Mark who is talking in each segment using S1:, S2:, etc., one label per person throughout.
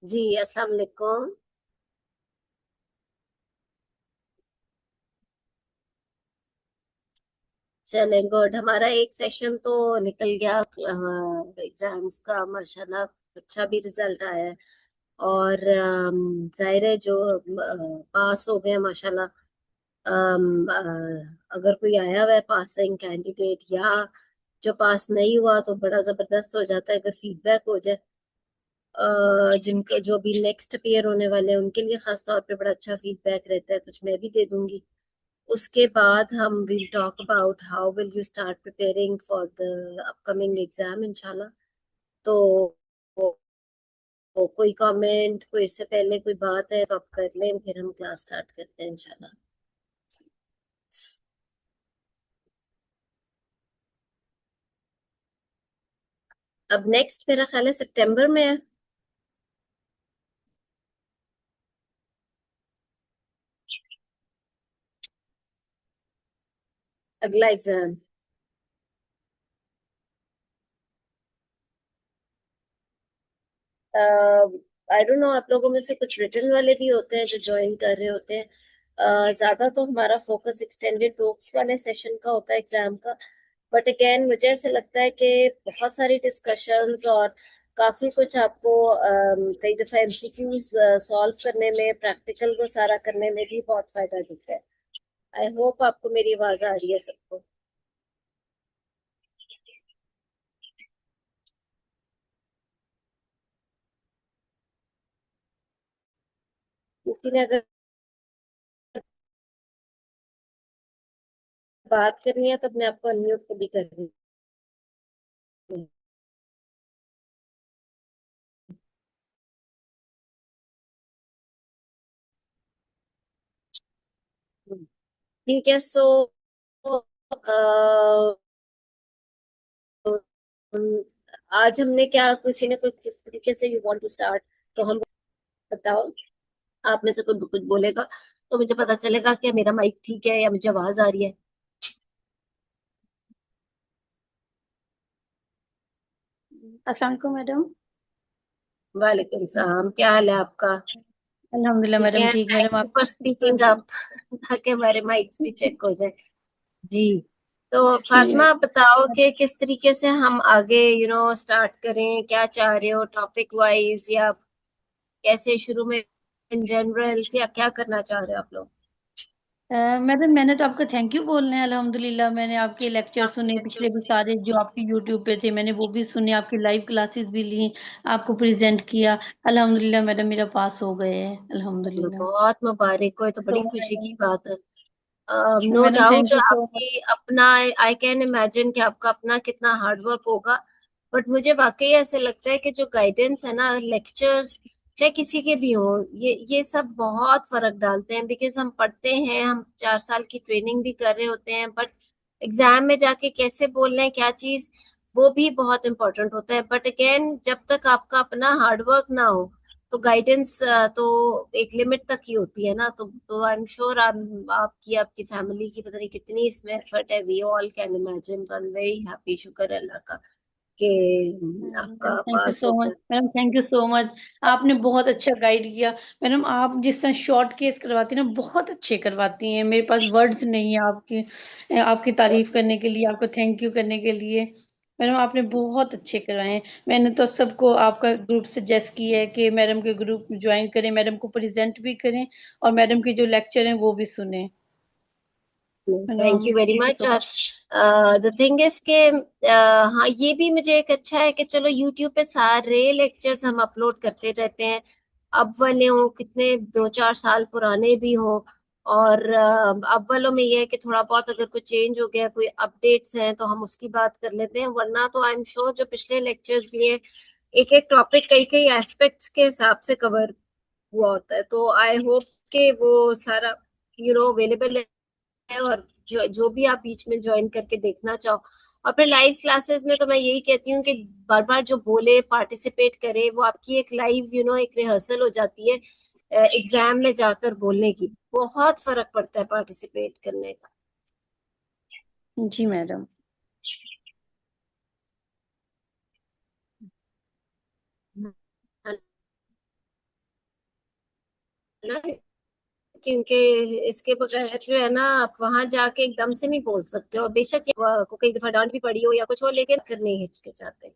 S1: जी, अस्सलाम वालेकुम। चलें, गुड। हमारा एक सेशन तो निकल गया एग्जाम्स का, माशाल्लाह। अच्छा भी रिजल्ट आया है। और जाहिर है जो पास हो गए माशाल्लाह। अगर कोई आया हुआ है पासिंग कैंडिडेट, या जो पास नहीं हुआ, तो बड़ा जबरदस्त हो जाता है अगर फीडबैक हो जाए। जिनके जो भी नेक्स्ट पेयर होने वाले हैं उनके लिए खास तौर पे बड़ा अच्छा फीडबैक रहता है। कुछ मैं भी दे दूंगी। उसके बाद हम will talk about how will you start preparing for the upcoming exam, इंशाल्लाह। तो कोई कमेंट, कोई इससे पहले कोई बात है तो आप कर लें, फिर हम क्लास स्टार्ट करते हैं इंशाल्लाह। अब नेक्स्ट मेरा ख्याल है सितंबर में है अगला एग्जाम। आई डोंट नो, आप लोगों में से कुछ रिटर्न वाले भी होते हैं जो ज्वाइन कर रहे होते हैं। ज्यादा तो हमारा फोकस एक्सटेंडेड टॉक्स वाले सेशन का होता है एग्जाम का। बट अगेन मुझे ऐसे लगता है कि बहुत सारी डिस्कशंस और काफी कुछ आपको कई दफा एमसीक्यूज सॉल्व करने में, प्रैक्टिकल को सारा करने में भी बहुत फायदा दिखता है। आई होप आपको मेरी आवाज आ रही है सबको। किसी ने अगर बात करनी है तो अपने आप को अनम्यूट भी करनी है। ठीक है, सो आज हमने क्या, किसी ने कोई किस तरीके से यू वांट टू स्टार्ट, तो हम बताओ। आप में से कोई कुछ बोलेगा तो मुझे पता चलेगा कि मेरा माइक ठीक है या मुझे आवाज आ रही है।
S2: अस्सलाम वालेकुम मैडम।
S1: वालेकुम सलाम, क्या हाल है आपका?
S2: अल्हम्दुलिल्लाह
S1: ठीक
S2: मैडम,
S1: है,
S2: ठीक
S1: थैंक
S2: मैडम
S1: यू
S2: आप।
S1: फॉर स्पीकिंग अप ताकि हमारे माइक्स भी चेक हो जाए। जी। तो
S2: जी
S1: फातिमा, आप बताओ कि किस तरीके से हम आगे स्टार्ट करें, क्या चाह रहे हो टॉपिक वाइज, या कैसे शुरू में इन जनरल, क्या क्या करना चाह रहे हो आप लोग?
S2: मैडम, मैंने तो आपका थैंक यू बोलना है। अल्हम्दुलिल्लाह मैंने आपके लेक्चर सुने, पिछले भी सारे जो आपके यूट्यूब पे थे मैंने वो भी सुने, आपकी लाइव क्लासेस भी ली, आपको प्रेजेंट किया। अल्हम्दुलिल्लाह मैडम, मेरा पास हो गए हैं अल्हम्दुलिल्लाह।
S1: बहुत मुबारक हो, ये तो
S2: सो
S1: बड़ी खुशी की
S2: मैडम,
S1: बात है। No
S2: madam
S1: doubt,
S2: thank you so much.
S1: आपकी अपना, आई कैन इमेजिन कि आपका अपना कितना हार्ड वर्क होगा। बट मुझे वाकई ऐसे लगता है कि जो गाइडेंस है ना, लेक्चर्स चाहे किसी के भी हो, ये सब बहुत फर्क डालते हैं। बिकॉज हम पढ़ते हैं, हम 4 साल की ट्रेनिंग भी कर रहे होते हैं, बट एग्जाम में जाके कैसे बोल रहे हैं क्या चीज, वो भी बहुत इंपॉर्टेंट होता है। बट अगेन, जब तक आपका अपना हार्डवर्क ना हो तो गाइडेंस तो एक लिमिट तक ही होती है ना। तो आई एम श्योर आपकी आपकी फैमिली की पता नहीं कितनी इसमें एफर्ट है। We all can imagine. तो आई एम वेरी हैप्पी, शुक्र है अल्लाह का कि
S2: मैडम
S1: आपका
S2: थैंक यू
S1: पास
S2: सो
S1: हो
S2: मच,
S1: गया।
S2: Madam thank you so much. आपने बहुत अच्छा गाइड किया। मैडम आप जिस तरह शॉर्ट केस करवाती हैं ना, बहुत अच्छे करवाती हैं। मेरे पास वर्ड्स नहीं है आपकी आपकी तारीफ करने के लिए, आपको थैंक यू करने के लिए। मैडम आपने बहुत अच्छे कराए हैं। मैंने तो सबको आपका ग्रुप सजेस्ट किया है कि मैडम के ग्रुप ज्वाइन करें, मैडम को प्रेजेंट भी करें और मैडम के जो लेक्चर हैं वो भी सुने।
S1: Thank
S2: madam
S1: you very
S2: thank you
S1: much.
S2: So much.
S1: और द थिंग इज के हाँ, ये भी मुझे एक अच्छा है कि चलो यूट्यूब पे सारे लेक्चर्स हम अपलोड करते रहते हैं। अब वाले हो कितने, 2-4 साल पुराने भी हो। और अब वालों में ये है कि थोड़ा बहुत अगर कोई चेंज हो गया, कोई अपडेट्स हैं, तो हम उसकी बात कर लेते हैं। वरना तो आई एम श्योर जो पिछले लेक्चर्स दिए, एक एक टॉपिक कई कई एस्पेक्ट्स के हिसाब से कवर हुआ होता है। तो आई होप कि वो सारा अवेलेबल है। और जो जो भी आप बीच में ज्वाइन करके देखना चाहो, और फिर लाइव क्लासेस में तो मैं यही कहती हूँ कि बार बार जो बोले, पार्टिसिपेट करे, वो आपकी एक लाइव एक रिहर्सल हो जाती है एग्जाम में जाकर बोलने की। बहुत फर्क पड़ता है पार्टिसिपेट करने का।
S2: जी मैडम।
S1: ना, क्योंकि इसके बगैर जो है ना आप वहां जाके एकदम से नहीं बोल सकते हो, बेशक को कई दफा डांट भी पड़ी हो या कुछ हो, लेकिन करने हिचकिचाते।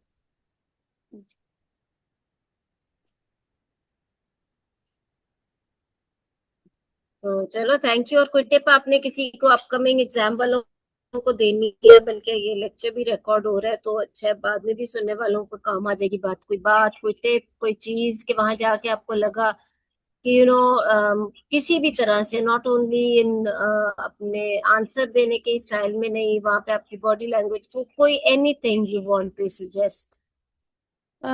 S1: तो चलो थैंक यू। और कोई टिप आपने किसी को अपकमिंग एग्जाम वालों को देनी है? बल्कि ये लेक्चर भी रिकॉर्ड हो रहा है तो अच्छा है, बाद में भी सुनने वालों को काम आ जाएगी बात, कोई टिप, कोई चीज कि वहां जाके आपको लगा कि किसी भी तरह से, नॉट ओनली इन अपने आंसर देने के स्टाइल में नहीं, वहां पे आपकी बॉडी लैंग्वेज को, कोई anything you want to suggest.
S2: Uh,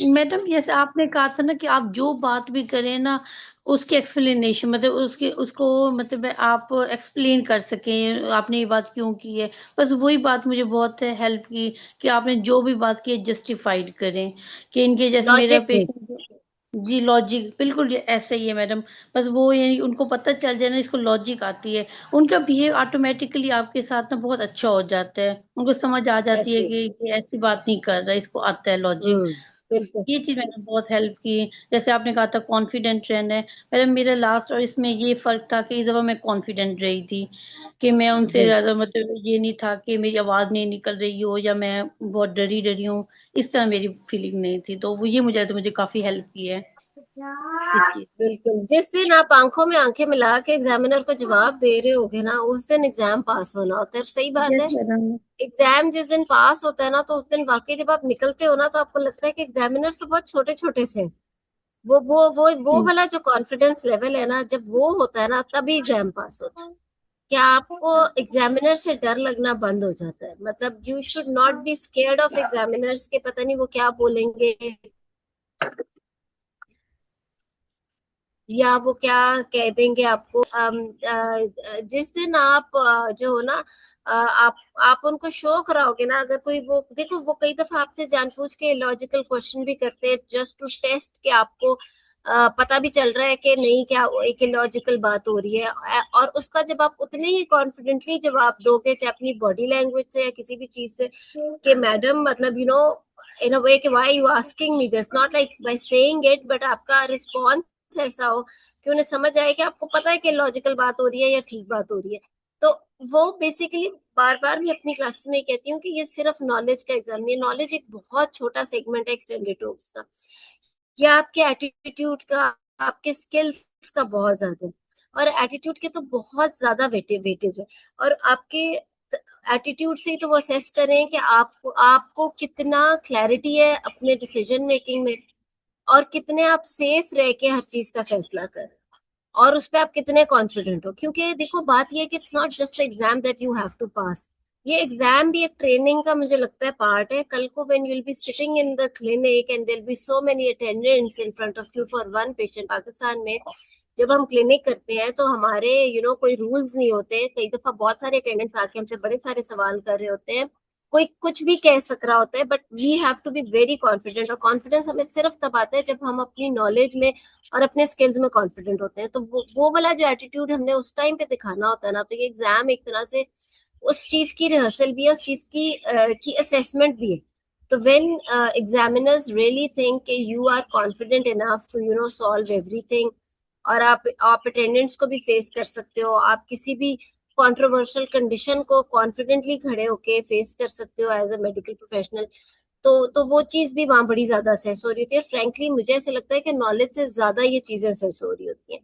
S2: madam जैसे आपने कहा था ना कि आप जो बात भी करें ना उसकी एक्सप्लेनेशन मतलब उसके उसको मतलब आप एक्सप्लेन कर सकें आपने ये बात क्यों की है। बस वही बात मुझे बहुत हेल्प की कि आपने जो भी बात की है जस्टिफाइड करें कि इनके जैसे मेरा
S1: लॉजिक में।
S2: पेशेंट जी लॉजिक बिल्कुल ऐसा ही है मैडम। बस वो यानी उनको पता चल जाए ना इसको लॉजिक आती है उनका बिहेव ऑटोमेटिकली आपके साथ ना बहुत अच्छा हो जाता है उनको समझ आ जाती है
S1: ऐसे।
S2: कि ये ऐसी बात नहीं कर रहा इसको आता है लॉजिक।
S1: हम्म। बिल्कुल।
S2: ये चीज़ मैंने बहुत हेल्प की। जैसे आपने कहा था कॉन्फिडेंट रहना है, मैडम मेरा लास्ट और इसमें ये फ़र्क था कि इस दफ़ा मैं कॉन्फिडेंट रही थी, कि मैं उनसे
S1: बिल्कुल।
S2: ज़्यादा मतलब ये नहीं था कि मेरी आवाज़ नहीं निकल रही हो या मैं बहुत डरी-डरी हूँ, इस तरह मेरी फीलिंग नहीं थी। तो वो ये मुझे काफ़ी हेल्प की है इस चीज़।
S1: बिल्कुल, जिस दिन आप आंखों में आंखें मिला के एग्जामिनर को जवाब दे रहे होगे ना, उस दिन एग्जाम पास होना होता है। सही बात
S2: यस
S1: है।
S2: मैडम।
S1: एग्जाम जिस दिन पास होता है ना, तो उस दिन वाकई जब आप निकलते हो ना, तो आपको लगता है कि एग्जामिनर तो बहुत छोटे छोटे से हैं। वो
S2: हुँ,
S1: वाला जो कॉन्फिडेंस लेवल है ना, जब वो होता है ना, तभी एग्जाम पास होता है। क्या आपको एग्जामिनर से डर लगना बंद हो जाता है। मतलब you should not be scared of examiners के, पता नहीं वो क्या बोलेंगे या वो क्या कह देंगे आपको। जिस दिन आप जो हो ना, आप उनको शो कराओगे ना, अगर कोई, वो देखो वो कई दफा आपसे जानबूझ के लॉजिकल क्वेश्चन भी करते हैं जस्ट टू टेस्ट कि आपको पता भी चल रहा है कि नहीं, क्या एक लॉजिकल बात हो रही है। और उसका जब आप उतने ही कॉन्फिडेंटली जवाब दोगे, चाहे अपनी बॉडी लैंग्वेज से या किसी भी चीज से, कि मैडम मतलब इन अ वे कि why you asking me this, not like by saying it, but आपका रिस्पॉन्स ऐसा हो कि उन्हें समझ आए कि आपको पता है कि लॉजिकल बात हो रही है या ठीक बात हो रही है। तो वो बेसिकली, बार बार मैं अपनी क्लासेस में कहती हूँ कि ये सिर्फ नॉलेज का एग्जाम नहीं है। नॉलेज एक बहुत छोटा सेगमेंट है एक्सटेंडेड टॉक्स का। ये आपके एटीट्यूड का, आपके स्किल्स का बहुत ज्यादा है। और एटीट्यूड के तो बहुत ज्यादा वेटेज है। और आपके एटीट्यूड से ही तो वो असेस करें कि आपको कितना क्लैरिटी है अपने डिसीजन मेकिंग में, और कितने आप सेफ रह के हर चीज का फैसला कर, और उस पे आप कितने कॉन्फिडेंट हो। क्योंकि देखो बात ये है कि it's not just exam that you have to pass. ये एग्जाम भी एक ट्रेनिंग का मुझे लगता है पार्ट है। कल को when you will be sitting in the clinic and there be so many attendants in front of you for one patient. Pakistan में जब हम क्लिनिक करते हैं तो हमारे कोई रूल्स नहीं होते। कई दफा बहुत सारे अटेंडेंट्स आके हमसे बड़े सारे सवाल कर रहे होते हैं, कोई कुछ भी कह सक रहा होता है, but we have to be very confident. और कॉन्फिडेंस हमें सिर्फ तब आता है जब हम अपनी नॉलेज में और अपने स्किल्स में कॉन्फिडेंट होते हैं। तो वो वाला जो एटीट्यूड हमने उस टाइम पे दिखाना होता है ना, तो ये एग्जाम एक तरह से उस चीज की रिहर्सल भी है, उस चीज की असेसमेंट भी है। तो व्हेन एग्जामिनर्स रियली थिंक कि you are confident enough to solve everything, और आप अटेंडेंट्स को भी फेस कर सकते हो, आप किसी भी कंट्रोवर्शियल कंडीशन को कॉन्फिडेंटली खड़े होके फेस कर सकते हो एज अ मेडिकल प्रोफेशनल। तो वो चीज भी वहां बड़ी ज्यादा असेस हो रही होती है। फ्रेंकली मुझे ऐसे लगता है कि नॉलेज से ज्यादा ये चीजें असेस हो रही होती हैं,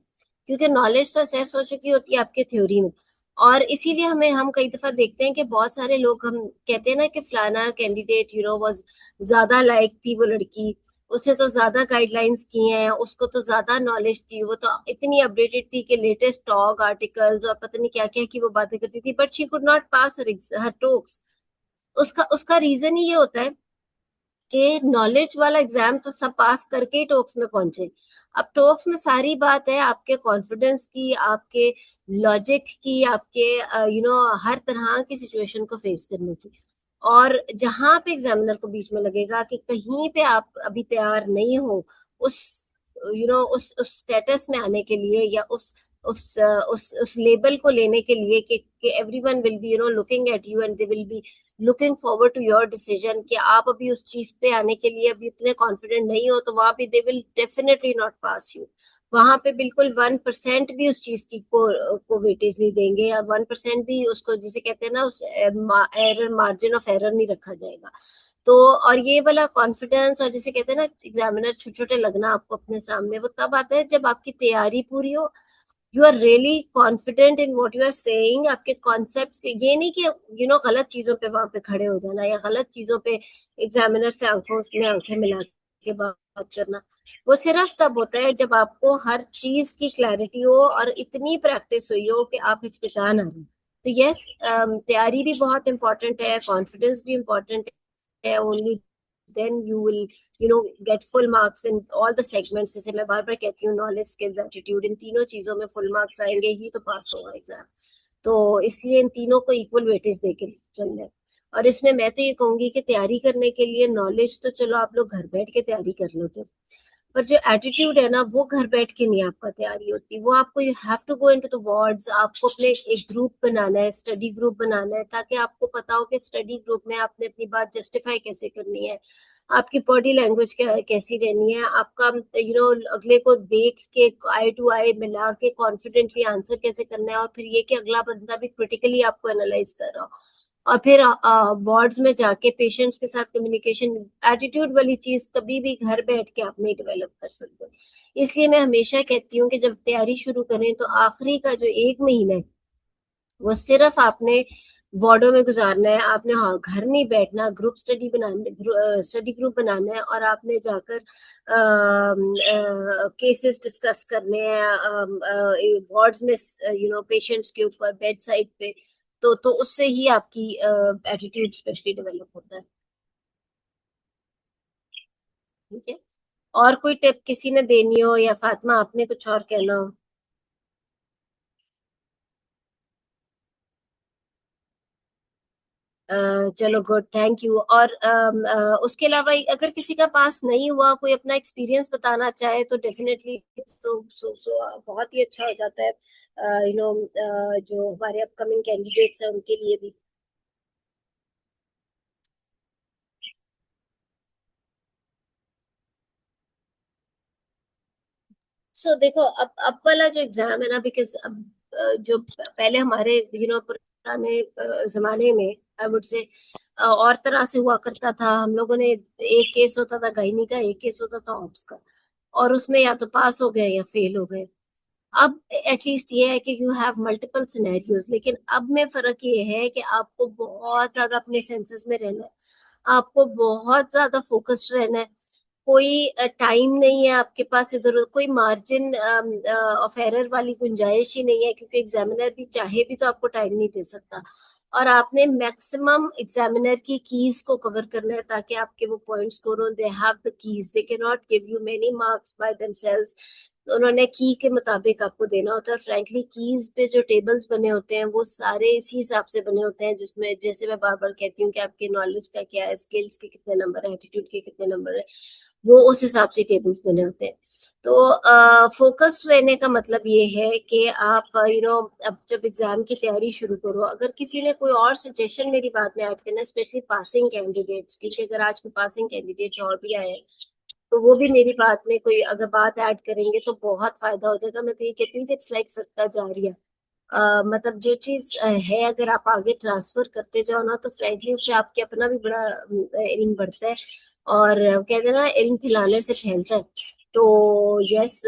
S1: क्योंकि नॉलेज तो असेस हो चुकी होती है आपके थ्योरी में। और इसीलिए हम कई दफा देखते हैं कि बहुत सारे लोग, हम कहते हैं ना कि फलाना कैंडिडेट वाज ज्यादा लायक थी वो लड़की, उससे तो ज्यादा गाइडलाइंस की हैं, उसको तो ज्यादा नॉलेज थी, वो तो इतनी अपडेटेड थी कि लेटेस्ट टॉक आर्टिकल्स और पता नहीं क्या क्या की वो बातें करती थी, but she could not pass her talks. उसका उसका रीजन ही ये होता है कि नॉलेज वाला एग्जाम तो सब पास करके ही टॉक्स में पहुंचे। अब टॉक्स में सारी बात है आपके कॉन्फिडेंस की, आपके लॉजिक की, आपके हर तरह की सिचुएशन को फेस करने की। और जहां पे एग्जामिनर को बीच में लगेगा कि कहीं पे आप अभी तैयार नहीं हो उस उस स्टेटस में आने के लिए, या उस लेबल को लेने के लिए कि everyone will be looking at you and they will be looking forward to your decision, कि आप अभी उस चीज पे आने के लिए अभी इतने कॉन्फिडेंट नहीं हो, तो वहां पे they will definitely not pass you. वहां पे बिल्कुल 1% भी उस चीज की को वेटेज नहीं देंगे, या 1% भी उसको, जिसे कहते हैं ना, उस एरर, मार्जिन ऑफ एरर नहीं रखा जाएगा। तो और ये वाला कॉन्फिडेंस, और जिसे कहते हैं ना एग्जामिनर छोटे छोटे लगना आपको अपने सामने, वो तब आता है जब आपकी तैयारी पूरी हो, you are really confident in what you are saying, आपके कॉन्सेप्ट, ये नहीं कि गलत चीजों पे वहां पे खड़े हो जाना, या गलत चीजों पे एग्जामिनर से आंखों में आंखें मिला के बात करना। वो सिर्फ तब होता है जब आपको हर चीज की क्लैरिटी हो और इतनी प्रैक्टिस हुई हो कि आप हिचकिचा ना रहे। तो यस, तैयारी भी बहुत इंपॉर्टेंट है, कॉन्फिडेंस भी इंपॉर्टेंट है। Only then you will get full marks in all the segments. जैसे मैं बार बार कहती हूँ, नॉलेज, स्किल्स, एटीट्यूड, इन तीनों चीजों में फुल मार्क्स आएंगे ही तो पास होगा एग्जाम। तो इसलिए इन तीनों को इक्वल वेटेज देके चलना है। और इसमें मैं तो ये कहूंगी कि तैयारी करने के लिए नॉलेज तो चलो आप लोग घर बैठ के तैयारी कर लो, तो पर जो एटीट्यूड है ना, वो घर बैठ के नहीं आपका तैयारी होती। वो आपको, you have to go into the wards, आपको अपने एक ग्रुप बनाना है, स्टडी ग्रुप बनाना है, ताकि आपको पता हो कि स्टडी ग्रुप में आपने अपनी बात जस्टिफाई कैसे करनी है, आपकी बॉडी लैंग्वेज कैसी रहनी है, आपका अगले को देख के आई टू आई मिला के कॉन्फिडेंटली आंसर कैसे करना है, और फिर ये कि अगला बंदा भी क्रिटिकली आपको एनालाइज कर रहा हो। और फिर वार्ड्स में जाके पेशेंट्स के साथ कम्युनिकेशन, एटीट्यूड वाली चीज कभी भी घर बैठ के आप नहीं डेवलप कर सकते। इसलिए मैं हमेशा कहती हूँ कि जब तैयारी शुरू करें तो आखिरी का जो 1 महीना है, वो सिर्फ आपने वार्डों में गुजारना है। आपने, हाँ, घर नहीं बैठना, ग्रुप स्टडी बनाने, स्टडी ग्रुप बनाना है, और आपने जाकर केसेस डिस्कस करने हैं वार्ड्स में, पेशेंट्स के ऊपर, बेड साइड पे। तो उससे ही आपकी एटीट्यूड स्पेशली डेवलप होता है। ठीक है। और कोई टिप किसी ने देनी हो, या फातिमा आपने कुछ और कहना हो? चलो गुड, थैंक यू। और उसके अलावा अगर किसी का पास नहीं हुआ, कोई अपना एक्सपीरियंस बताना चाहे तो डेफिनेटली, बहुत ही अच्छा हो जाता है, जो हमारे अपकमिंग कैंडिडेट्स हैं उनके लिए भी। देखो, अब वाला जो एग्जाम है ना, बिकॉज अब जो पहले हमारे पुराने जमाने में, आई वुड से और तरह से हुआ करता था। हम लोगों ने, एक केस होता था गायनी का, एक केस होता था ऑप्स का, और उसमें या तो पास हो गए या फेल हो गए। अब एटलीस्ट ये है कि यू हैव मल्टीपल सिनेरियोज, लेकिन अब में फर्क ये है कि आपको बहुत ज्यादा अपने सेंसेस में रहना है, आपको बहुत ज्यादा फोकस्ड रहना है। कोई टाइम नहीं है आपके पास, इधर कोई मार्जिन ऑफ एरर वाली गुंजाइश ही नहीं है, क्योंकि एग्जामिनर भी चाहे भी तो आपको टाइम नहीं दे सकता। और आपने मैक्सिमम एग्जामिनर की कीज को कवर करना है, ताकि आपके वो पॉइंट स्कोर हो। They have the keys, they can not give you many marks by themselves. उन्होंने की के मुताबिक आपको देना होता है। फ्रैंकली कीज पे जो टेबल्स बने होते हैं वो सारे इसी हिसाब से बने होते हैं, जिसमें, जैसे मैं बार बार कहती हूँ कि आपके नॉलेज का क्या है, स्किल्स के कितने नंबर है, एटीट्यूड के कितने नंबर है, वो उस हिसाब से टेबल्स बने होते हैं। तो फोकस्ड रहने का मतलब ये है कि आप अब जब एग्जाम की तैयारी शुरू करो, अगर किसी ने कोई और सजेशन मेरी बात में ऐड करना है, स्पेशली पासिंग कैंडिडेट्स की, कि अगर आज में पासिंग कैंडिडेट्स और भी आए हैं, तो वो भी मेरी बात में कोई अगर बात ऐड करेंगे तो बहुत फायदा हो जाएगा। मैं तो ये कहती हूँ कि इट्स लाइक सत्ता जारिया। मतलब जो चीज है, अगर आप आगे ट्रांसफर करते जाओ ना, तो फ्रेंकली उससे आपके अपना भी बड़ा इल्म बढ़ता है। और कहते हैं ना, इल्म फैलाने से फैलता है। तो यस,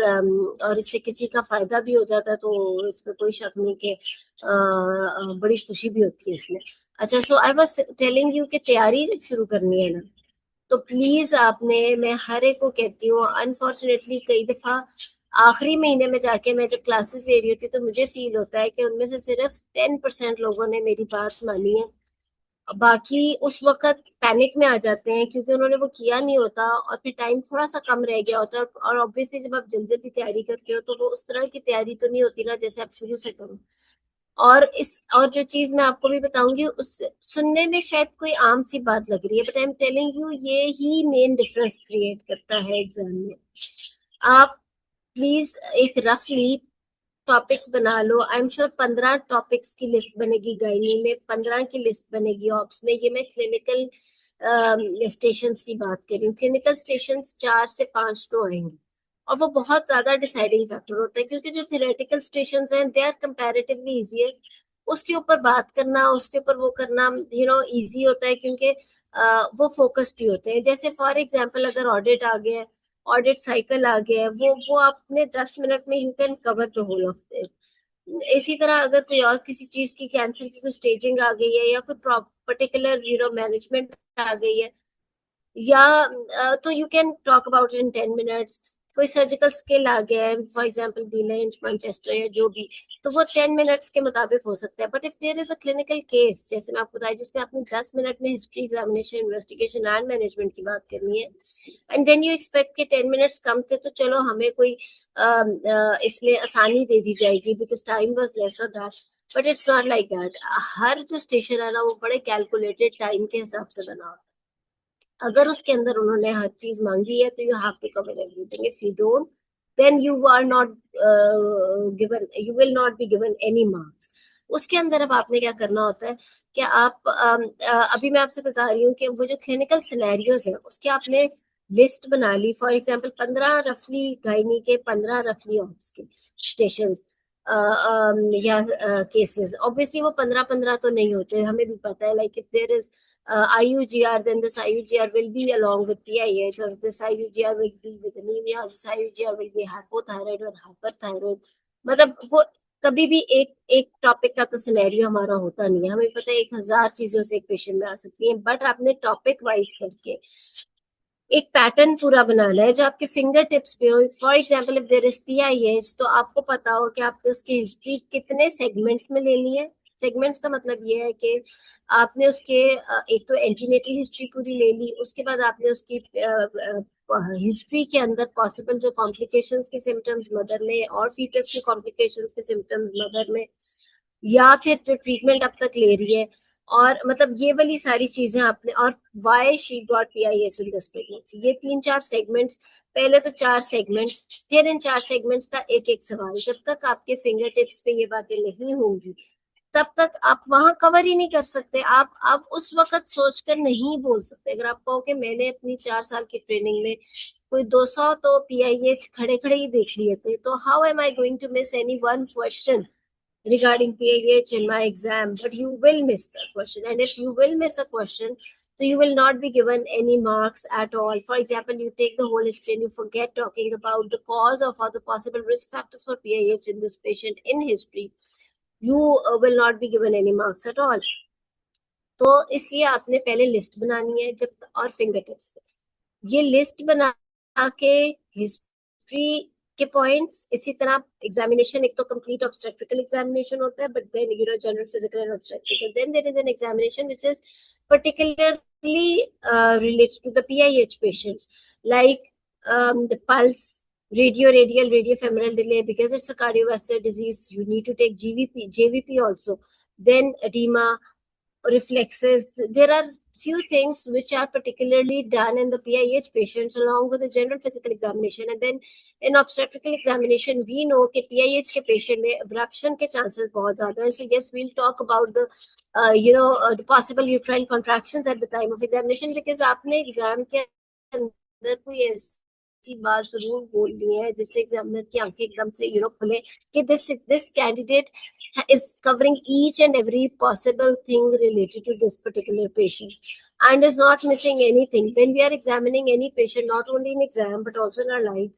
S1: और इससे किसी का फायदा भी हो जाता है, तो इसमें कोई शक नहीं कि बड़ी खुशी भी होती है इसमें। अच्छा, सो आई वाज टेलिंग यू कि तैयारी जब शुरू करनी है ना, तो प्लीज आपने, मैं हर एक को कहती हूँ, अनफॉर्चुनेटली कई दफा आखिरी महीने में जाके मैं जब क्लासेस ले रही होती हूँ, तो मुझे फील होता है कि उनमें से सिर्फ 10% लोगों ने मेरी बात मानी है। बाकी उस वक्त पैनिक में आ जाते हैं, क्योंकि उन्होंने वो किया नहीं होता, और फिर टाइम थोड़ा सा कम रह गया होता है। और ऑब्वियसली जब आप जल्दी जल्दी तैयारी करते हो, तो वो उस तरह की तैयारी तो नहीं होती ना जैसे आप शुरू से करो। और जो चीज मैं आपको भी बताऊंगी, उस सुनने में शायद कोई आम सी बात लग रही है, but I am telling you, ये ही मेन डिफरेंस क्रिएट करता है एग्जाम में। आप प्लीज एक रफली टॉपिक्स बना लो, आई एम श्योर 15 टॉपिक्स की लिस्ट बनेगी गायनी में, 15 की लिस्ट बनेगी ऑप्स में। ये मैं क्लिनिकल स्टेशन की बात कर रही हूँ। क्लिनिकल स्टेशन 4 से 5 तो आएंगे, और वो बहुत ज्यादा डिसाइडिंग फैक्टर होता है, क्योंकि जो थियोरेटिकल स्टेशन हैं दे आर कंपैरेटिवली इजियर। उसके ऊपर बात करना, उसके ऊपर वो करना इजी होता है, क्योंकि वो फोकस्ड ही होते हैं। जैसे फॉर एग्जाम्पल अगर ऑडिट आ गया है, ऑडिट साइकिल आ गया है, वो आपने 10 मिनट में you can cover the whole of it. इसी तरह अगर कोई और किसी चीज की, कैंसर की कोई स्टेजिंग आ गई है, या कोई पर्टिकुलर मैनेजमेंट आ गई है, या तो you can talk about in 10 minutes. कोई सर्जिकल स्किल आ गया है, फॉर एग्जाम्पल बीलेंज मैनचेस्टर या जो भी, तो वो 10 मिनट्स के मुताबिक हो सकता है। But if there is a clinical case, जैसे मैं आपको बताया, जिसमें आपने 10 मिनट में history, examination, investigation and management की बात करनी है, एंड देन यू एक्सपेक्ट कि 10 मिनट्स कम थे, तो चलो हमें कोई इसमें आसानी दे दी जाएगी बिकॉज टाइम वॉज लेस और that. But it's not like that. हर जो स्टेशन है ना, वो बड़े कैलकुलेटेड टाइम के हिसाब से बना होता है। अगर उसके अंदर उन्होंने हर चीज मांगी है, तो you have to cover everything. If you don't, then you are not given, you will not be given any marks. उसके अंदर अब आपने क्या करना होता है कि आप अभी मैं आपसे बता रही हूँ कि वो जो क्लिनिकल सिनेरियोज है, उसके आपने लिस्ट बना ली। फॉर एग्जाम्पल 15 रफली गायनी के, 15 रफली ऑप्स के स्टेशन या केसेस। ऑब्वियसली वो 15-15 तो नहीं होते, हमें भी पता है। Like if there is IUGR, then this IUGR will be along with PIH, or this IUGR will be with anemia, this IUGR will be hypothyroid or hyperthyroid। मतलब वो कभी भी एक एक टॉपिक का तो सिनेरियो हमारा होता नहीं है। हमें पता है 1000 चीजों से एक पेशेंट में आ सकती है, बट आपने टॉपिक वाइज करके एक पैटर्न पूरा बनाना है जो आपके फिंगर टिप्स पे हो। For example if there is PIH, तो आपको पता हो कि आपने उसकी हिस्ट्री कितने सेगमेंट्स में लेनी है। सेगमेंट्स का मतलब ये है कि आपने उसके एक तो एंटीनेटल हिस्ट्री पूरी ले ली, उसके बाद आपने उसकी हिस्ट्री के अंदर पॉसिबल जो कॉम्प्लिकेशंस के सिम्टम्स मदर में, और फीटस के कॉम्प्लिकेशंस के सिम्टम्स मदर में, या फिर जो ट्रीटमेंट अब तक ले रही है, और मतलब ये वाली सारी चीजें आपने, और why she got PIH in this pregnancy, ये 3-4 सेगमेंट्स। पहले तो 4 सेगमेंट्स, फिर इन 4 सेगमेंट्स का एक एक सवाल। जब तक आपके फिंगर टिप्स पे ये बातें नहीं होंगी, तब तक आप वहां कवर ही नहीं कर सकते। आप उस वक्त सोचकर नहीं बोल सकते। अगर आप कहो कि मैंने अपनी 4 साल की ट्रेनिंग में कोई 200 तो PIH खड़े खड़े ही देख लिए थे, तो how am I going to miss any one question regarding PIH in my exam? But you will miss the question, and if you will miss a question, so you will not be given any marks at all. For example, you take the whole history and you forget talking about the cause of or the possible risk factors for PIH in this patient in history, you will not be given any marks at all. तो इसलिए आपने पहले list बनानी है, जब और finger tips पे ये लिस्ट बना के हिस्ट्री के पॉइंट्स। इसी तरह एग्जामिनेशन, एक तो कंप्लीट ऑब्स्टेट्रिकल एग्जामिनेशन होता है, but then general physical and obstetrical, then there is an examination which is particularly related to the PIH patients, like the pulse, radial radiofemoral delay, because it's a cardiovascular disease. You need to take JVP also. Then edema, reflexes. There are few things which are particularly done in the PIH patients along with the general physical examination. And then in obstetrical examination, we know कि PIH के patient में abruption के chances बहुत ज़्यादा हैं. So yes, we'll talk about the the possible uterine contractions at the time of examination, because आपने exam के अंदर कोई ऐसी बात जरूर बोलनी है जिससे एग्जामिनर की आंखें एकदम से खुले कि this candidate is covering each and every possible thing related to this particular patient and is not missing anything. When we are examining any patient, not only in exam but also in our lives,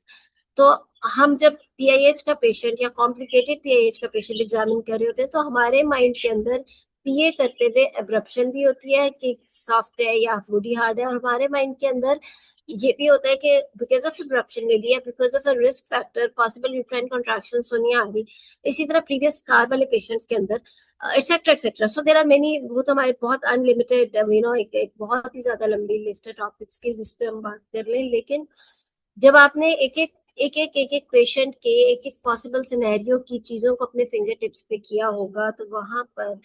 S1: तो हम जब PIH का patient या complicated PIH का patient examine कर रहे होते हैं, तो हमारे माइंड के अंदर PA करते हुए एब्रप्शन भी होती है कि सॉफ्ट है या वुडी हार्ड है, और हमारे माइंड के अंदर ये भी होता है कि बिकॉज ऑफ एब्रप्शन में भी है, because of a risk factor possible uterine contraction होनी आ रही। इसी तरह प्रीवियस स्कार वाले पेशेंट्स के अंदर etcetera etcetera. So there are many, वो तो हमारे बहुत अनलिमिटेड एक बहुत ही ज्यादा लंबी लिस्ट है टॉपिक्स की जिसपे हम बात कर लें। लेकिन जब आपने एक एक पेशेंट के एक एक पॉसिबल सिनेरियो की चीजों को अपने फिंगर टिप्स पे किया होगा, तो वहां पर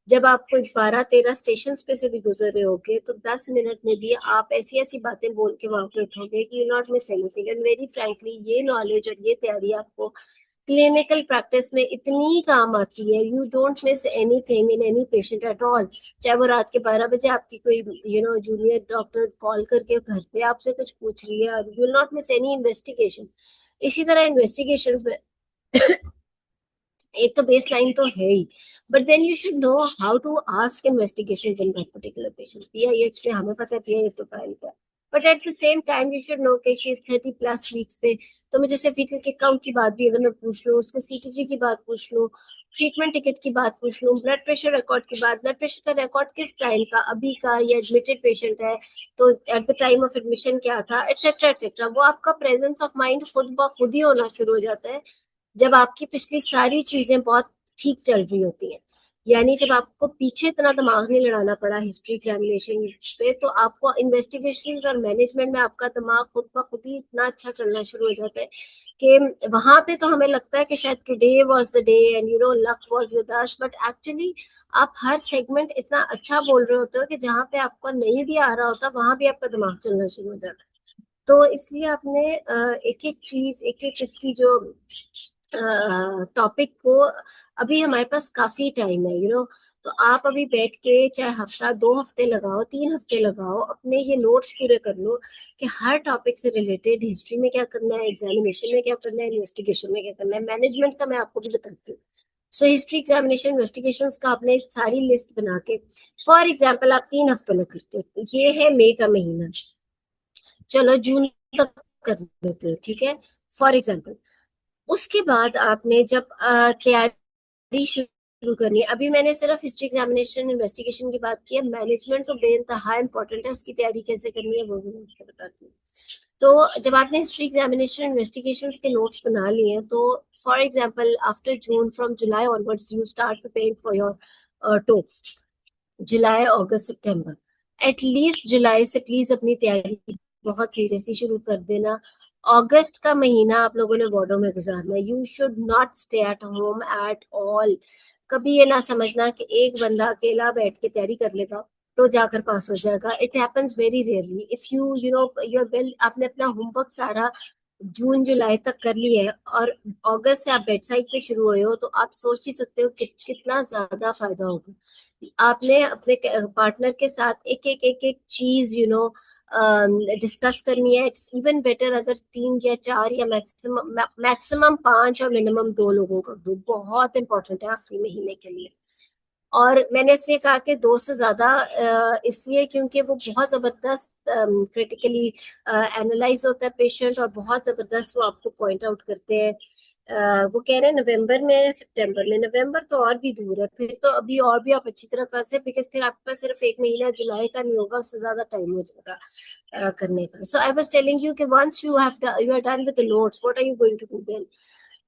S1: जब आप कोई 12-13 स्टेशन पे से भी गुजर रहे होगे, तो 10 मिनट में भी आप ऐसी ऐसी बातें बोल के वहां पे उठोगे कि you not miss anything. And very frankly, ये नॉलेज और ये तैयारी आपको क्लिनिकल प्रैक्टिस में इतनी काम आती है, you don't miss anything in any patient at all. चाहे वो रात के 12 बजे आपकी कोई जूनियर डॉक्टर कॉल करके घर पे आपसे कुछ पूछ रही है, you will not miss any investigation. इसी तरह इन्वेस्टिगेशन में एक तो बेस लाइन तो है ही, but then you should know how to ask investigation in that particular patient. PIH पे हमें पता है पीआईएच प्रोफाइल क्या, but at the same time you should know कि शी इज 30+ वीक्स पे। तो मुझे सिर्फ फीटल किक काउंट की बात भी अगर मैं पूछ लूँ, उसके सीटीजी की बात पूछ लूँ, ट्रीटमेंट टिकट की बात पूछ लूँ, ब्लड प्रेशर रिकॉर्ड की बात, ब्लड प्रेशर का रिकॉर्ड किस टाइम का, अभी का, या एडमिटेड पेशेंट है तो at the time of admission क्या था, एटसेट्रा एटसेट्रा, वो आपका प्रेजेंस ऑफ माइंड खुद ब खुद ही होना शुरू हो जाता है जब आपकी पिछली सारी चीजें बहुत ठीक चल रही होती हैं। यानी जब आपको पीछे इतना दिमाग नहीं लड़ाना पड़ा हिस्ट्री एग्जामिनेशन पे, तो आपको इन्वेस्टिगेशन और मैनेजमेंट में आपका दिमाग खुद ब खुद ही इतना अच्छा चलना शुरू हो जाता है कि वहां पे तो हमें लगता है कि शायद today was the day and luck was with us, but actually आप हर सेगमेंट इतना अच्छा बोल रहे होते हो कि जहाँ पे आपको नहीं भी आ रहा होता वहां भी आपका दिमाग चलना शुरू हो जाता है। तो इसलिए आपने एक एक चीज, एक एक इसकी जो टॉपिक को, अभी हमारे पास काफी टाइम है तो आप अभी बैठ के चाहे हफ्ता 2 हफ्ते लगाओ, 3 हफ्ते लगाओ, अपने ये नोट्स पूरे कर लो कि हर टॉपिक से रिलेटेड हिस्ट्री में क्या करना है, एग्जामिनेशन में क्या करना है, इन्वेस्टिगेशन में क्या करना है, मैनेजमेंट का मैं आपको भी बताती हूँ। सो हिस्ट्री एग्जामिनेशन इन्वेस्टिगेशन का आपने एक सारी लिस्ट बना के, फॉर एग्जाम्पल आप 3 हफ्तों में करते हो, ये है मई का महीना, चलो जून तक कर लेते हो, ठीक है, फॉर एग्जाम्पल। उसके बाद आपने जब तैयारी शुरू करनी है, अभी मैंने सिर्फ हिस्ट्री एग्जामिनेशन इन्वेस्टिगेशन की बात की है, मैनेजमेंट तो बेइंतहा इंपॉर्टेंट है, उसकी तैयारी कैसे करनी है वो भी मैं आपको बताती हूँ। तो जब आपने हिस्ट्री एग्जामिनेशन इन्वेस्टिगेशन के नोट्स बना लिए हैं, तो for example after June, from July onwards you start preparing for your talks, July August September, at least July से प्लीज अपनी तैयारी बहुत सीरियसली शुरू कर देना। अगस्त का महीना आप लोगों ने वार्डों में गुजारना है, you should not stay at home at all. कभी ये ना समझना कि एक बंदा अकेला बैठ के तैयारी कर लेगा तो जाकर पास हो जाएगा, it happens very rarely. If you know your well, आपने अपना होमवर्क सारा जून जुलाई तक कर लिया है और अगस्त से आप बेड साइड पे शुरू हुए हो, तो आप सोच ही सकते हो कितना ज्यादा फायदा होगा। आपने अपने पार्टनर के साथ एक एक एक एक चीज डिस्कस करनी है। इट्स इवन बेटर अगर 3 या 4 या मैक्सिमम मैक्सिमम 5 और मिनिमम 2 लोगों का ग्रुप बहुत इंपॉर्टेंट है आखिरी महीने के लिए। और मैंने इसलिए कहा कि 2 से ज्यादा, इसलिए क्योंकि वो बहुत जबरदस्त क्रिटिकली एनालाइज होता है पेशेंट, और बहुत जबरदस्त वो आपको पॉइंट आउट करते हैं। वो कह रहे हैं नवंबर में, सितंबर में, नवंबर तो और भी दूर है, फिर तो अभी और भी आप अच्छी तरह कर सकते, बिकॉज फिर आपके पास सिर्फ एक महीना जुलाई का नहीं होगा, उससे ज्यादा टाइम हो जाएगा करने का। So I was telling you कि once you are done with the notes, what are you going to do then?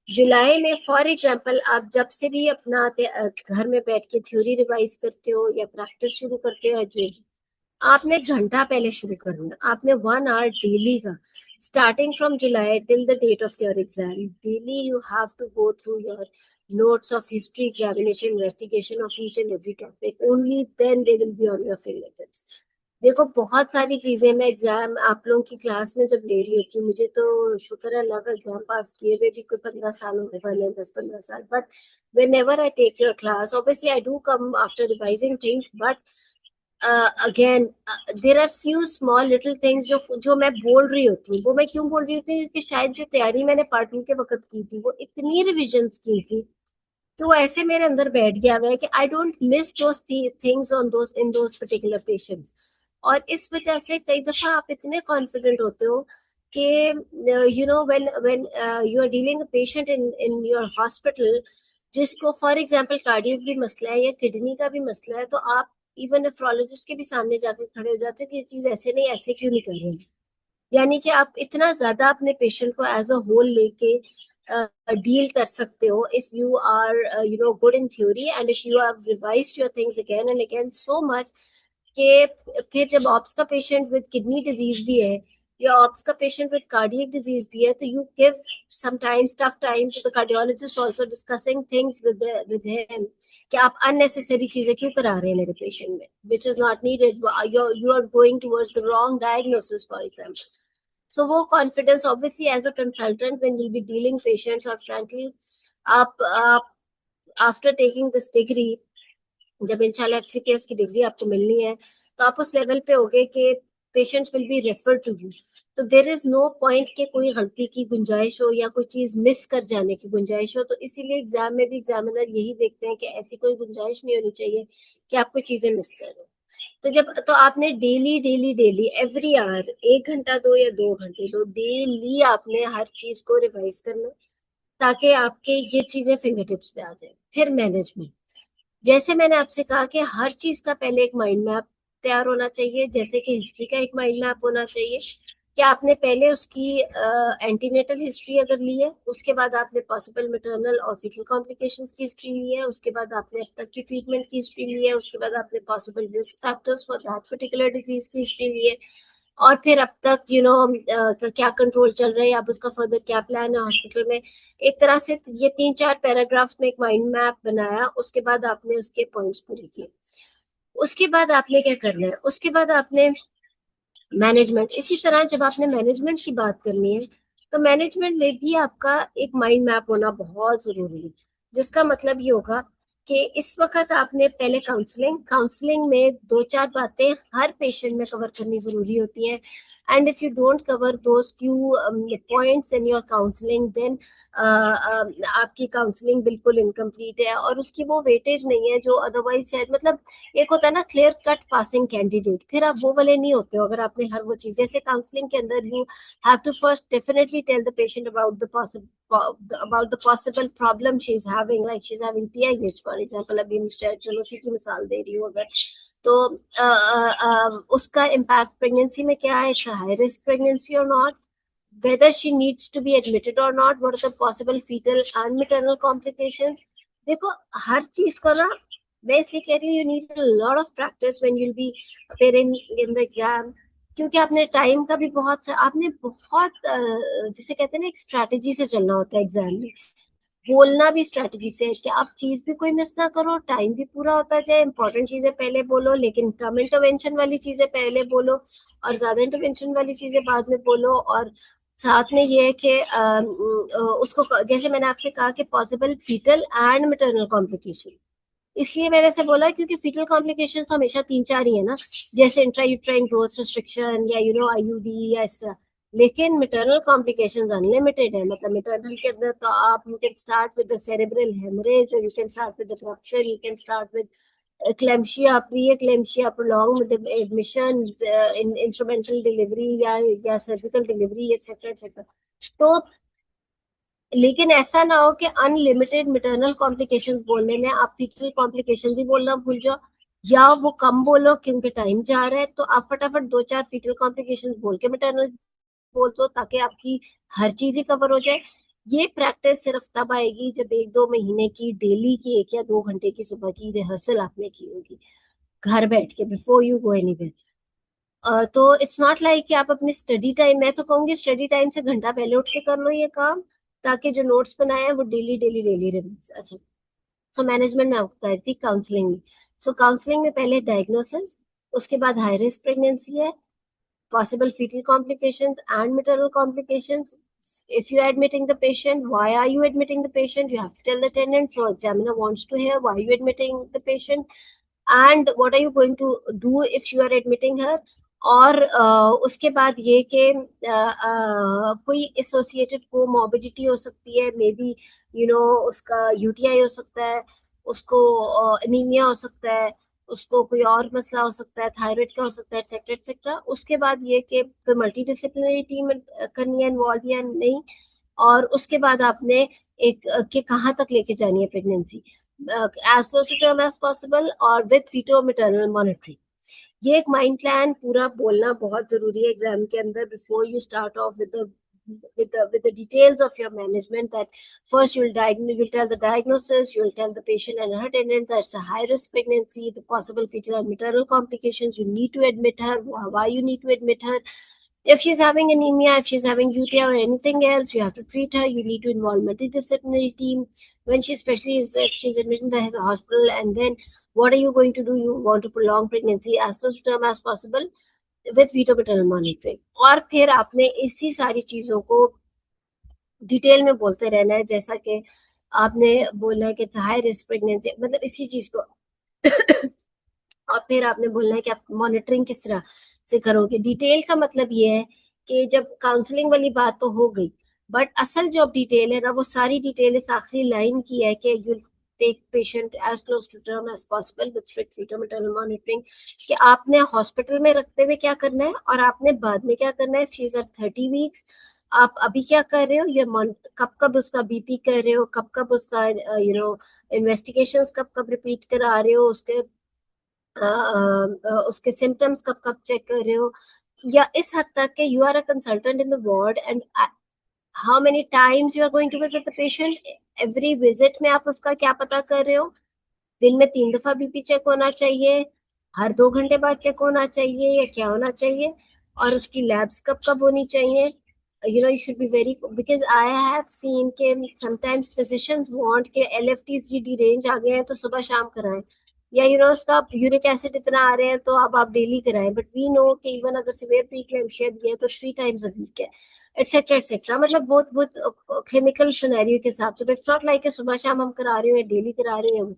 S1: जुलाई में फॉर एग्जाम्पल आप जब से भी अपना घर में बैठ के थ्योरी रिवाइज करते हो या प्रैक्टिस शुरू करते हो, जो आपने घंटा पहले शुरू करना, आपने 1 आवर डेली का, starting from July till the date of your exam, daily you have to go through your notes of history examination investigation of each and every topic, only then they will be on your fingertips। देखो बहुत सारी चीजें मैं exam आप लोगों की class में जब ले रही होती हूँ, मुझे तो शुक्र है अल्लाह का, एग्जाम पास किए हुए भी कोई 15 साल होने वाले हैं, 10-15 साल, but whenever I take your class obviously I do come after revising things, but again there are few small little things जो मैं बोल रही होती हूँ। वो मैं क्यों बोल रही होती हूँ? क्योंकि शायद जो तैयारी मैंने पार्ट 2 के वक्त की थी वो इतनी रिविजन्स की थी, तो ऐसे मेरे अंदर बैठ गया हुआ है कि I don't miss those things on those in those particular patients. और इस वजह से कई दफा आप इतने कॉन्फिडेंट होते हो कि when you are dealing patient in in your hospital, जिसको फॉर एग्जांपल कार्डियक भी मसला है या किडनी का भी मसला है, तो आप इवन नेफ्रोलॉजिस्ट के भी सामने जाकर खड़े हो जाते हो कि ये चीज ऐसे नहीं, ऐसे क्यों नहीं कर रहे हैं। यानी कि आप इतना ज्यादा अपने पेशेंट को एज अ होल लेके डील कर सकते हो, if you are good in theory and if you have revised your things again and again so much कि फिर जब ऑप्स का पेशेंट विद किडनी डिजीज भी है या ऑप्स का पेशेंट विद कार्डियक डिजीज भी है, तो you give sometimes tough time to the cardiologist also discussing things with him कि आप अननेसेसरी चीजें क्यों करा रहे हैं मेरे पेशेंट में, which is not needed, you are going towards the wrong diagnosis for example. So वो confidence obviously as a consultant when you'll be dealing patients, or frankly आप after taking this degree, जब इंशाल्लाह FCPS की degree आपको मिलनी है, तो आप उस लेवल पे होगे कि patients will be refer to you. तो देर इज नो पॉइंट के कोई गलती की गुंजाइश हो या कोई चीज मिस कर जाने की गुंजाइश हो। तो इसीलिए एग्जाम में भी एग्जामिनर यही देखते हैं कि ऐसी कोई गुंजाइश नहीं होनी चाहिए कि आप कोई चीजें मिस करो। तो आपने daily daily daily every hour 1 घंटा दो या 2 घंटे दो, डेली आपने हर चीज को रिवाइज करना, ताकि आपके ये चीजें फिंगर टिप्स पे आ जाए। फिर मैनेजमेंट, जैसे मैंने आपसे कहा कि हर चीज का पहले एक माइंड मैप तैयार होना चाहिए, जैसे कि हिस्ट्री का एक माइंड मैप होना चाहिए कि आपने पहले उसकी एंटीनेटल हिस्ट्री अगर ली है, उसके बाद आपने पॉसिबल मैटरनल और फीटल कॉम्प्लिकेशंस की हिस्ट्री ली है, उसके बाद आपने अब तक की ट्रीटमेंट की हिस्ट्री ली है, उसके बाद आपने possible risk factors for that particular disease की हिस्ट्री ली है, और फिर अब तक क्या कंट्रोल चल रहा है, अब उसका फर्दर क्या प्लान है हॉस्पिटल में। एक तरह से ये 3-4 पैराग्राफ्स में एक माइंड मैप बनाया, उसके बाद आपने उसके पॉइंट्स पूरे किए। उसके बाद आपने क्या करना है, उसके बाद आपने मैनेजमेंट। इसी तरह जब आपने मैनेजमेंट की बात करनी है, तो मैनेजमेंट में भी आपका एक माइंड मैप होना बहुत जरूरी है, जिसका मतलब ये होगा कि इस वक्त आपने पहले काउंसलिंग में 2-4 बातें हर पेशेंट में कवर करनी जरूरी होती हैं। And if you don't cover those few points in your counselling, then आपकी काउंसलिंग बिल्कुल इनकम्प्लीट है, और उसकी वो वेटेज नहीं है जो अदरवाइज शायद, मतलब एक होता है ना क्लियर कट पासिंग कैंडिडेट, फिर आप वो वाले नहीं होते हो अगर आपने हर वो चीज। जैसे काउंसलिंग के अंदर you have to first definitely tell the patient about the possible problem she is having, like she is having PIH for example। अभी मैं चलो उसी की मिसाल दे रही हूँ अगर, तो उसका इम्पैक्ट प्रेगनेंसी में क्या है, it's a high risk pregnancy और not, whether she needs to be admitted or not, what are the possible fetal and maternal complications। देखो हर चीज को ना, मैं इसलिए कह रही हूँ you need a lot of practice when you be appearing in the exam, क्योंकि आपने टाइम का भी आपने बहुत जिसे कहते हैं ना एक स्ट्रैटेजी से चलना होता है एग्जाम में। बोलना भी स्ट्रैटेजी से है कि आप चीज भी कोई मिस ना करो, टाइम भी पूरा होता जाए, इंपॉर्टेंट चीजें पहले बोलो, लेकिन कम इंटरवेंशन वाली चीजें पहले बोलो, और ज्यादा इंटरवेंशन वाली चीजें बाद में बोलो। और साथ में ये है कि उसको जैसे मैंने आपसे कहा कि possible foetal and maternal complication, इसलिए मैंने से बोला क्योंकि फीटल कॉम्प्लिकेशन तो हमेशा 3-4 ही है ना, जैसे इंट्रायूट्राइन ग्रोथ रिस्ट्रिक्शन या आईयूडी या इस तरह। लेकिन मैटरनल कॉम्प्लिकेशंस अनलिमिटेड है, मतलब मैटरनल के अंदर तो आप you can start with the cerebral haemorrhage, you can start with the rupture, you can start with eclampsia, pre-eclampsia, prolonged admission, instrumental delivery या सर्जिकल डिलीवरी एक्सेट्रा एक्सेट्रा। तो लेकिन ऐसा ना हो कि अनलिमिटेड मैटरनल कॉम्प्लिकेशंस बोलने में आप फीटल कॉम्प्लिकेशंस ही बोलना भूल जाओ, या वो कम बोलो क्योंकि टाइम जा रहा है, तो आप फटाफट 2-4 फीटल कॉम्प्लिकेशंस बोल के मैटरनल बोल दो, ताकि आपकी हर चीज ही कवर हो जाए। ये प्रैक्टिस सिर्फ तब आएगी जब 1-2 महीने की डेली की 1 या 2 घंटे की सुबह की रिहर्सल आपने की होगी घर बैठ के, बिफोर यू गो एनीवेयर। तो इट्स नॉट लाइक कि आप अपनी स्टडी टाइम, मैं तो कहूंगी स्टडी टाइम से घंटा पहले उठ के कर लो ये काम, ताकि जो नोट्स बनाए हैं वो डेली डेली डेली रिवीज। अच्छा, तो मैनेजमेंट में आपको बताई थी काउंसलिंग में। सो काउंसलिंग में पहले डायग्नोसिस, उसके बाद हाई रिस्क प्रेगनेंसी है, possible fetal complications and maternal complications. If you are admitting the patient, why are you admitting the patient? You have to tell the tenant. So examiner wants to hear why you admitting the patient, and what are you going to do if you are admitting her। और उसके बाद ये कि कोई associated comorbidity हो सकती है, may be उसका यूटीआई हो सकता है, उसको एनीमिया हो सकता है, उसको कोई और मसला हो सकता है, थायराइड का हो सकता है, एक्सेट्रा एक्सेट्रा। उसके बाद ये कि कोई मल्टी डिसिप्लिनरी टीम करनी है इन्वॉल्व या नहीं, और उसके बाद आपने एक कि कहाँ तक लेके जानी है pregnancy, as close to term as possible और विद फीटो मैटरनल मॉनिटरिंग। ये एक माइंड प्लान पूरा बोलना बहुत जरूरी है एग्जाम के अंदर, before you start of with the details of your management, that first you'll tell the diagnosis, you'll tell the patient and her attendant that it's a high risk pregnancy, the possible fetal and maternal complications, you need to admit her, why you need to admit her, if she's having anemia, if she's having UTI or anything else, you have to treat her, you need to involve multidisciplinary team when she, especially if she's admitted in the hospital, and then what are you going to do, you want to prolong pregnancy as close to term as possible, with veto maternal monitoring. और फिर आपने इसी सारी चीजों को detail में बोलते रहना है, जैसा कि आपने बोला है कि हाई रिस्क प्रेगनेंसी, मतलब इसी चीज को। और फिर आपने बोलना है कि आप मॉनिटरिंग किस तरह से करोगे। डिटेल का मतलब ये है कि जब काउंसलिंग वाली बात तो हो गई, बट असल जो डिटेल है ना, वो सारी डिटेल इस आखिरी लाइन की है कि you take patient as close to term as possible with strict foetal maternal monitoring. कि आपने हॉस्पिटल में रखते हुए क्या करना है और आपने बाद में क्या करना है। शी इज एट 30 वीक्स, आप अभी क्या कर रहे हो, ये कब कब उसका बीपी कर रहे हो, कब कब उसका इन्वेस्टिगेशंस कब कब रिपीट करा रहे हो, उसके सिम्टम्स कब कब चेक कर रहे हो। या इस हद तक कि you are a consultant in the ward and how many times you are going to visit the patient. Every visit में आप उसका क्या पता कर रहे हो। दिन में 3 दफा बीपी चेक होना चाहिए, हर 2 घंटे बाद चेक होना चाहिए, या क्या होना चाहिए, और उसकी लैब्स कब कब होनी चाहिए। you should be very, because I have seen के sometimes physicians want के LFTs रेंज आ गए हैं तो सुबह शाम कराएं, या उसका यूरिक एसिड इतना आ रहे हैं तो अब आप डेली कराएं। बट वी नो कि इवन अगर सिवियर प्रीक्लेम्शिया भी है तो 3 टाइम्स अ वीक है, एटसेट्रा एटसेट्रा। मतलब बहुत बहुत क्लिनिकल सिनेरियो के हिसाब से, बट इट्स नॉट लाइक सुबह शाम हम करा रहे हो या डेली करा रहे हो।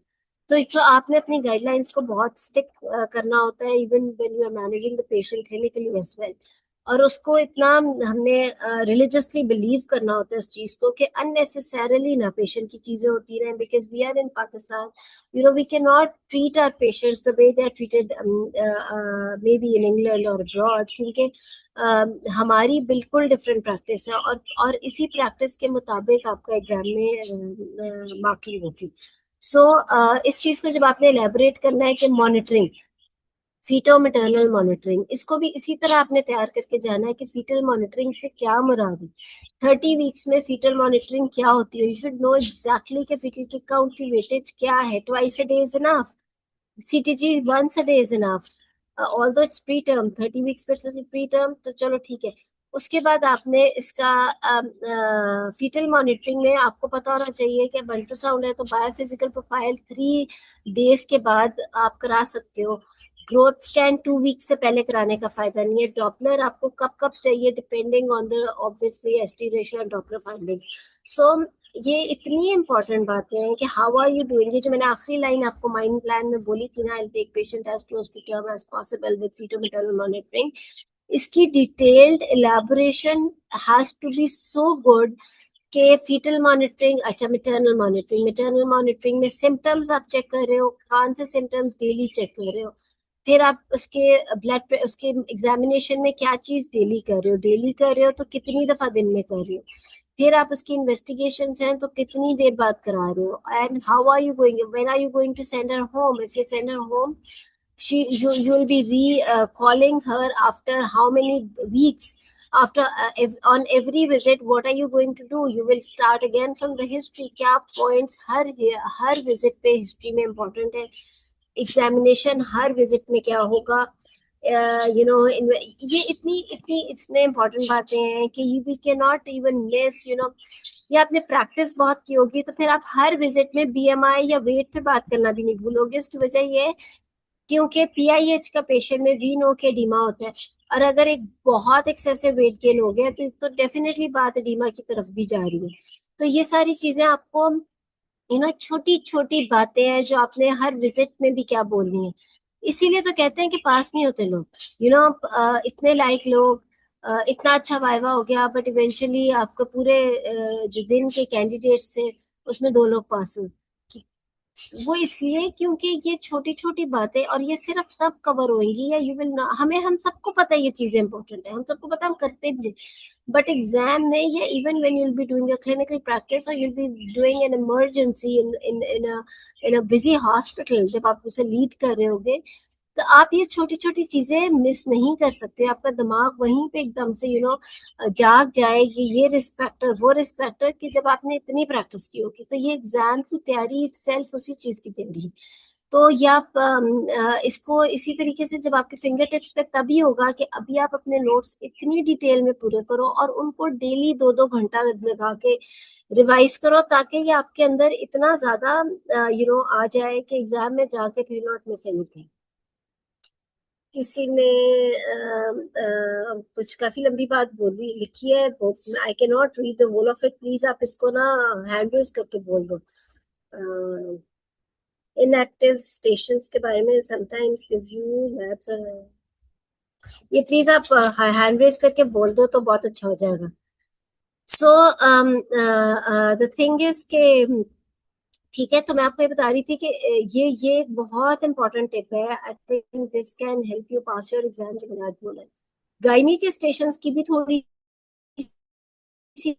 S1: तो एक तो आपने अपनी गाइडलाइंस को बहुत स्टिक करना होता है, even when you are managing the patient clinically as well. और उसको इतना हमने रिलीजियसली बिलीव करना होता है उस चीज को कि अननेसेसरली ना पेशेंट की चीजें होती रहें, because we are in Pakistan. We can not treat our patients the way they are treated maybe in England और अब्रॉड, क्योंकि हमारी बिल्कुल डिफरेंट प्रैक्टिस है, और इसी प्रैक्टिस के मुताबिक आपका एग्जाम में मार्किंग होगी। सो इस चीज को जब आपने एलेबोरेट करना है कि मॉनिटरिंग, फीटो मैटरनल मॉनिटरिंग, इसको भी इसी तरह आपने तैयार करके जाना है कि फीटल मॉनिटरिंग से क्या मुराद है। 30 वीक्स में फीटल मॉनिटरिंग क्या होती है, यू शुड नो एग्जैक्टली कि फीटल किक काउंट की वेटेज क्या है। Twice a day is enough, CTG once a day is enough, although it's preterm. 30 weeks पे प्री टर्म तो चलो ठीक है। उसके बाद आपने इसका फीटल मॉनिटरिंग में आपको पता होना चाहिए कि अल्ट्रासाउंड है तो बायोफिजिकल प्रोफाइल 3 डेज के बाद आप करा सकते हो। ग्रोथ स्कैन 2 वीक से पहले कराने का फायदा नहीं है। डॉपलर आपको कब कब चाहिए, depending on the obviously ST ratio and Doppler findings. So ये इतनी इंपॉर्टेंट बातें हैं कि हाउ आर यू डूइंग। ये जो मैंने आखिरी लाइन आपको माइंड प्लान में बोली थी ना, I take patient as close to term as possible with feto maternal monitoring, इसकी detailed elaboration has to be so good के फीटल मॉनिटरिंग। अच्छा, मैटरनल मॉनिटरिंग, मैटरनल मॉनिटरिंग में सिम्टम्स आप चेक कर रहे हो, कौन से सिम्टम्स डेली चेक कर रहे हो। फिर आप उसके उसके एग्जामिनेशन में क्या चीज डेली कर रहे हो, डेली कर रहे हो तो कितनी दफा दिन में कर रहे हो। फिर आप उसकी इन्वेस्टिगेशन हैं तो कितनी देर बाद करा रहे हो, and how are you going, when are you going to send her home. If you send her home, you will be calling her after how many weeks, after on every visit what are you going to do, you will start again from the history। क्या points हर visit पे history में important है, examination हर visit में क्या होगा। ये इतनी इतनी इसमें इम्पोर्टेंट बातें हैं कि you we can not even miss. ये आपने प्रैक्टिस बहुत की होगी तो फिर आप हर विजिट में बीएमआई या वेट पे बात करना भी नहीं भूलोगे। उसकी वजह ये है क्योंकि पीआईएच का पेशेंट में वी नो के एडीमा होता है, और अगर एक बहुत एक्सेसिव वेट गेन हो गया तो डेफिनेटली बात एडीमा की तरफ भी जा रही है। तो ये सारी चीजें आपको छोटी छोटी बातें हैं जो आपने हर विजिट में भी क्या बोलनी है। इसीलिए तो कहते हैं कि पास नहीं होते लोग। इतने लाइक लोग, इतना अच्छा वाइवा हो गया, बट इवेंचुअली आपके पूरे जो दिन के कैंडिडेट्स थे उसमें 2 लोग पास हुए। वो इसलिए क्योंकि ये छोटी छोटी बातें, और ये सिर्फ तब कवर होंगी या यू विल ना, हमें हम सबको पता है ये चीजें इंपॉर्टेंट है, हम सबको पता है, हम करते भी। बट एग्जाम में ये, even when you will be doing your clinical practice और you will be doing an emergency in a busy hospital, जब आप उसे लीड कर रहे होगे तो आप ये छोटी छोटी चीजें मिस नहीं कर सकते। आपका दिमाग वहीं पे एकदम से जाग जाए कि ये रिस्क फैक्टर वो रिस्क फैक्टर, कि जब आपने इतनी प्रैक्टिस की होगी तो ये एग्जाम की तैयारी इटसेल्फ उसी चीज की तैयारी है। तो ये आप इसको इसी तरीके से जब आपके फिंगर टिप्स पे तभी होगा कि अभी आप अपने नोट्स इतनी डिटेल में पूरे करो और उनको डेली 2-2 घंटा लगा के रिवाइज करो, ताकि ये आपके अंदर इतना ज्यादा आ जाए कि एग्जाम में जाके फिर नॉट मिस एनीथिंग। किसी ने कुछ काफी लंबी बात बोली लिखी है, I can not read the whole of it, please आप इसको ना हैंड रेज करके बोल दो। इनएक्टिव स्टेशंस के बारे में, समटाइम्स गिव यू लैब्स और ये प्लीज आप हैंड रेज करके बोल दो तो बहुत अच्छा हो जाएगा। सो द थिंग इज के ठीक है, तो मैं आपको ये बता रही थी कि ये एक बहुत इंपॉर्टेंट टिप है। I think this can help you pass your exam, जो मैंने आज बोला। गायनी के स्टेशंस की भी थोड़ी सी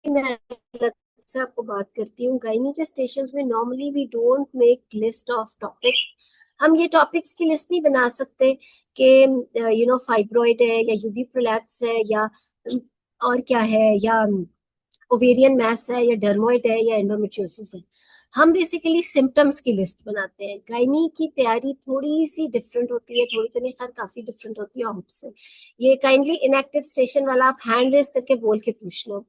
S1: मैं अलग से आपको बात करती हूँ। गायनी के स्टेशंस में normally we don't make list of topics. हम ये टॉपिक्स की लिस्ट नहीं बना सकते कि फाइब्रॉइड है या यूवी प्रोलैप्स है या और क्या है, या ओवेरियन मैस है या डर्मोइड है या एंडोमेट्रियोसिस है। हम बेसिकली सिम्टम्स की लिस्ट बनाते हैं। गायनी की तैयारी थोड़ी सी डिफरेंट होती है, थोड़ी तो नहीं, खैर काफी डिफरेंट होती है आपसे। ये काइंडली इनएक्टिव स्टेशन वाला आप हैंड रेस करके बोल के पूछ लो,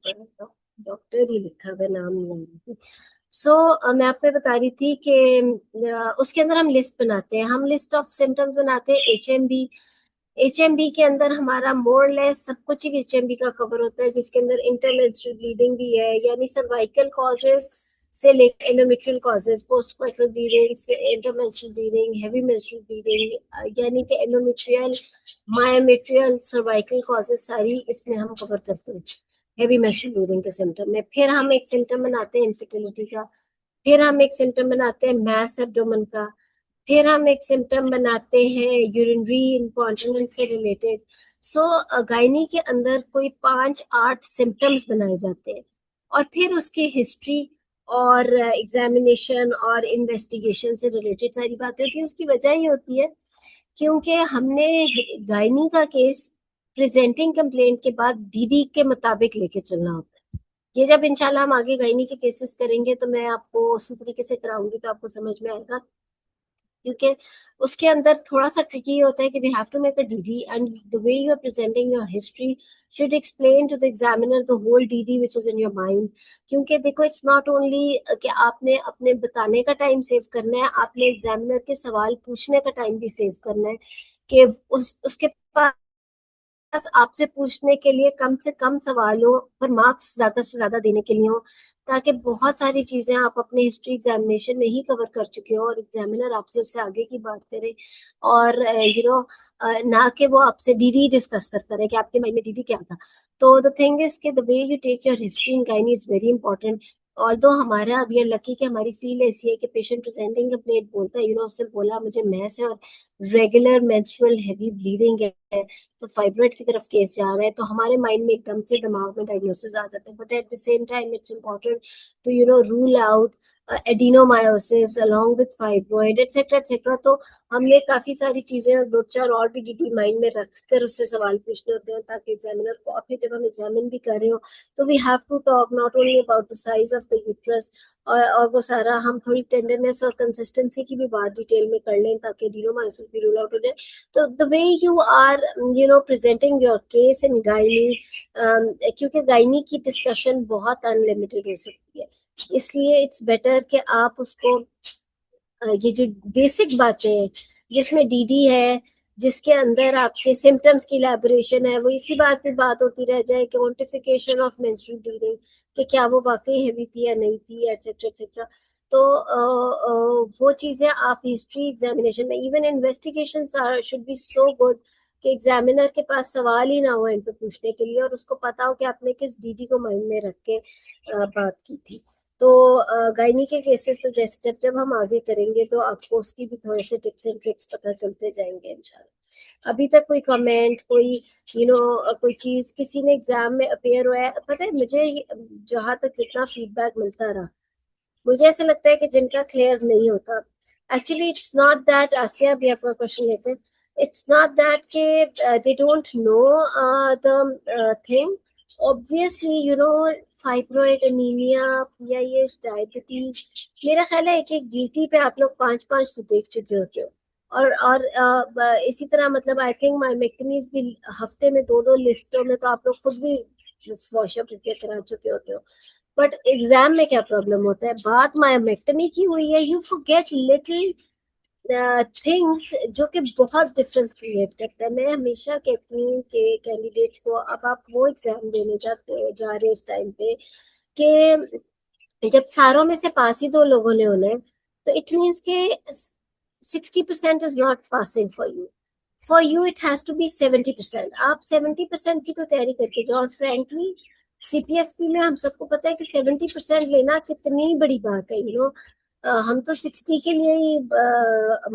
S1: डॉक्टर ही लिखा हुआ, नाम नहीं है। मैं आपको बता रही थी कि उसके अंदर हम लिस्ट बनाते हैं, हम लिस्ट ऑफ सिम्टम्स बनाते हैं। HMB, HMB के अंदर हमारा मोर लेस सब कुछ ही HMB का कवर होता है, जिसके अंदर इंटरमेंस्ट्रुअल ब्लीडिंग भी है, यानी सर्वाइकल कॉजेस से लेकर एंडोमेट्रियल कॉजेस, पोस्टकोइटल ब्लीडिंग से intermenstrual bleeding, heavy menstrual bleeding, यानी कि एंडोमेट्रियल, मायोमेट्रियल, सर्वाइकल कॉजेस सारी इसमें हम कवर करते हैं हेवी मेंस्ट्रुअल ब्लीडिंग के सिम्टम में। फिर हम एक सिम्टम बनाते हैं इनफर्टिलिटी का, फिर हम एक सिम्टम बनाते हैं मैस एब्डोमेन का, फिर हम एक सिम्टम बनाते हैं यूरिनरी इनकॉन्टिनेंस से रिलेटेड। गायनी के अंदर कोई 5-8 सिम्टम्स बनाए जाते हैं, और फिर उसकी हिस्ट्री और एग्जामिनेशन और इन्वेस्टिगेशन से रिलेटेड सारी बातें होती है। उसकी वजह ये होती है क्योंकि हमने गायनी का केस प्रेजेंटिंग कंप्लेंट के बाद डीडी के मुताबिक लेके चलना होता है। ये जब इंशाल्लाह हम आगे गायनी के केसेस करेंगे तो मैं आपको उसी तरीके से कराऊंगी, तो आपको समझ में आएगा। क्योंकि उसके अंदर थोड़ा सा ट्रिकी होता है कि we have to make a DD, and the way you are presenting your history should explain to the examiner the whole DD which is in your mind. क्योंकि देखो, इट्स नॉट ओनली कि आपने अपने बताने का टाइम सेव करना है, आपने एग्जामिनर के सवाल पूछने का टाइम भी सेव करना है, कि उसके पास बस आपसे पूछने के लिए कम से कम सवालों पर मार्क्स ज्यादा से ज्यादा देने के लिए हो, ताकि बहुत सारी चीजें आप अपने हिस्ट्री एग्जामिनेशन में ही कवर कर चुके हो और एग्जामिनर आपसे उससे आगे की बात करे, और ना कि वो आपसे डीडी डिस्कस करता रहे कि आपके माइंड में डीडी क्या था। तो द थिंग इज के the way you take your history in gynae is very important. Although हमारा वी आर लकी कि हमारी फील्ड ऐसी है कि पेशेंट प्रेजेंटिंग कंप्लेंट बोलता है, उसने बोला मुझे मैस है और रेगुलर मेंस्ट्रुअल हैवी ब्लीडिंग है, तो फाइब्रॉइड की तरफ केस जा रहा है, तो हमारे माइंड में एकदम से दिमाग में डायग्नोसिस आ जाता है। But at the same time it's important to rule out adenomyosis along with fibroid etcetera etcetera. तो हमने काफी सारी चीजें, दो चार और भी डिटेल माइंड में रखकर उससे सवाल पूछने होते हैं, ताकि एग्जामिनर को अपनी जब हम एग्जामिन भी कर रहे हो तो we have to talk not only about the size of the uterus, और वो सारा हम थोड़ी टेंडरनेस और कंसिस्टेंसी की भी बात डिटेल में कर लें, ताकि एडिनोमायोसिस भी रूल आउट हो जाए। तो the way you are presenting your case in gynae, क्योंकि गायनी की डिस्कशन बहुत अनलिमिटेड हो सकती है, इसलिए इट्स बेटर कि आप उसको ये जो बेसिक बातें हैं जिसमें डीडी है, जिसके अंदर आपके सिम्टम्स की इलैबोरेशन है, वो इसी बात पे बात होती रह जाए, क्वांटिफिकेशन ऑफ मेंस्ट्रुअल ब्लीडिंग, कि क्या वो वाकई हैवी थी या नहीं थी, एटसेट्रा एटसेट्रा। तो वो चीजें आप हिस्ट्री एग्जामिनेशन में, even investigation should be so good कि एग्जामिनर के पास सवाल ही ना हो इन पे पूछने के लिए, और उसको पता हो कि आपने किस डीडी को माइंड में रख के बात की थी। तो गायनी के केसेस तो जैसे जब जब हम आगे करेंगे तो आपको उसकी भी थोड़े से टिप्स एंड ट्रिक्स पता चलते जाएंगे इंशाल्लाह। अभी तक कोई कमेंट, कोई कोई चीज किसी ने एग्जाम में अपेयर हुआ है, पता है मुझे जहां तक जितना फीडबैक मिलता रहा, मुझे ऐसा लगता है कि जिनका क्लियर नहीं होता, एक्चुअली इट्स नॉट दैट, आसिया भी आपका क्वेश्चन लेते हैं, इट्स नॉट दैट के they don't know the thing. Obviously fibroid anaemia या ये डायबिटीज, मेरा ख्याल है एक एक ड्यूटी पे आप लोग 5-5 तो देख चुके होते हो, और इसी तरह मतलब आई थिंक माइमेक्टमीज भी हफ्ते में 2-2 लिस्टों में तो आप लोग खुद भी वॉशअप करा चुके होते हो। बट एग्जाम में क्या प्रॉब्लम होता है, बात मायोमेक्टमी की हुई है, यू फॉरगेट लिटिल थिंग्स जो कि बहुत डिफरेंस क्रिएट करता है। मैं हमेशा कहती हूँ कि कैंडिडेट्स को, अब आप वो एग्जाम देने जाते हो, जा रहे हो इस टाइम पे, कि जब सारों में से पास ही 2 लोगों ने होना है, तो इट मीन्स के 60% is not passing for you it has to be 70%। आप 70% की तो तैयारी करके जाओ। और फ्रेंकली सीपीएसपी में हम सबको पता है कि 70% लेना कितनी बड़ी बात है, यू नो। हम तो 60 के लिए ही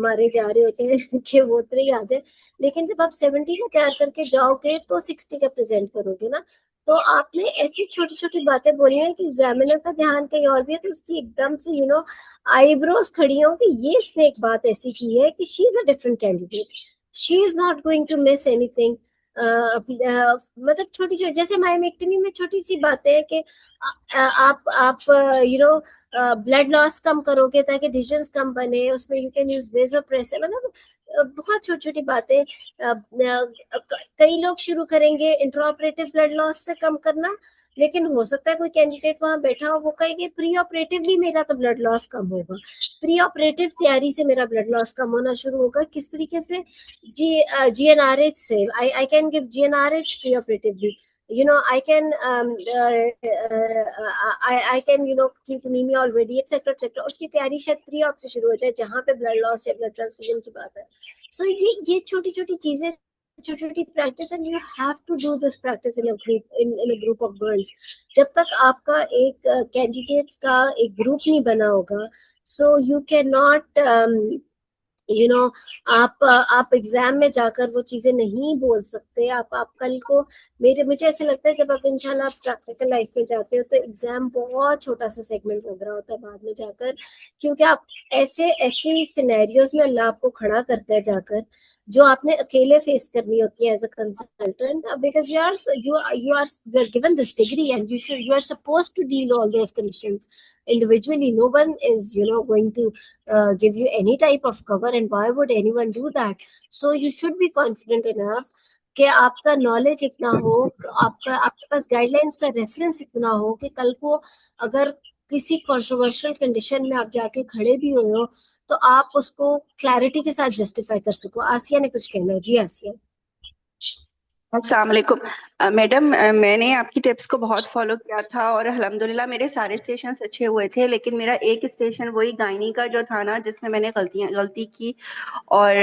S1: मारे जा रहे होते हैं कि वो उतरे ही आ जाए। लेकिन जब आप 70 का तैयार करके जाओगे तो 60 का प्रेजेंट करोगे ना। तो आपने ऐसी छोटी छोटी बातें बोली हैं कि एग्जामिनर का ध्यान कहीं और भी है, तो उसकी एकदम से आईब्रोज खड़ी हो कि ये इसने एक बात ऐसी की है कि she is a different candidate, she is not going to miss anything. मतलब छोटी छोटी, जैसे मायोमेक्टमी में छोटी सी बातें हैं कि आप यू नो ब्लड लॉस कम करोगे ताकि डिसीजंस कम बने, उसमें यू कैन यूज वेसोप्रेसर। मतलब बहुत छोटी छोटी बातें। कई लोग शुरू करेंगे इंट्राऑपरेटिव ब्लड लॉस से कम करना, लेकिन हो सकता है कोई कैंडिडेट वहां बैठा हो वो कहेगा प्री ऑपरेटिवली मेरा तो ब्लड लॉस कम होगा, प्री ऑपरेटिव तैयारी से मेरा ब्लड लॉस कम होना शुरू होगा। किस तरीके से? जीएनआरएच से I can give GnRH pre operatively, I can I can treat anemia already, etc etc। उसकी तैयारी शायद प्री ऑप से शुरू हो जाए जहां पे ब्लड लॉस या ब्लड ट्रांसफ्यूजन की बात है। सो ये छोटी छोटी चीजें, छोटी छोटी practice, and you have to do this practice in a group, in a group of girls. जब तक आपका एक कैंडिडेट्स का एक ग्रुप नहीं बना होगा, so you can not you know आप एग्जाम में जाकर वो चीजें नहीं बोल सकते। आप कल को, मुझे ऐसे लगता है जब आप इंशाल्लाह आप प्रैक्टिकल लाइफ में जाते हो तो एग्जाम बहुत छोटा सा सेगमेंट लग रहा होता है बाद में जाकर, क्योंकि आप ऐसे ऐसे सिनेरियोज में अल्लाह आपको खड़ा करता है जाकर, जो आपने अकेले फेस करनी होती है as a consultant, because you are given this degree and you are suppose to deal all those conditions individually। No one is going to give you any type of cover, and why would anyone do that? So you should be confident enough कि आपका knowledge इतना हो, आपका आपके पास guidelines का reference इतना हो कि कल को अगर किसी कंट्रोवर्शियल कंडीशन में आप जाके खड़े भी हुए हो तो आप उसको क्लैरिटी के साथ जस्टिफाई कर सको। आसिया ने कुछ कहना है? जी आसिया।
S3: अस्सलाम वालेकुम मैडम, मैंने आपकी टिप्स को बहुत फॉलो किया था और अल्हम्दुलिल्लाह मेरे सारे स्टेशंस अच्छे हुए थे, लेकिन मेरा एक स्टेशन वही गायनी का जो था ना जिसमें मैंने गलती की। और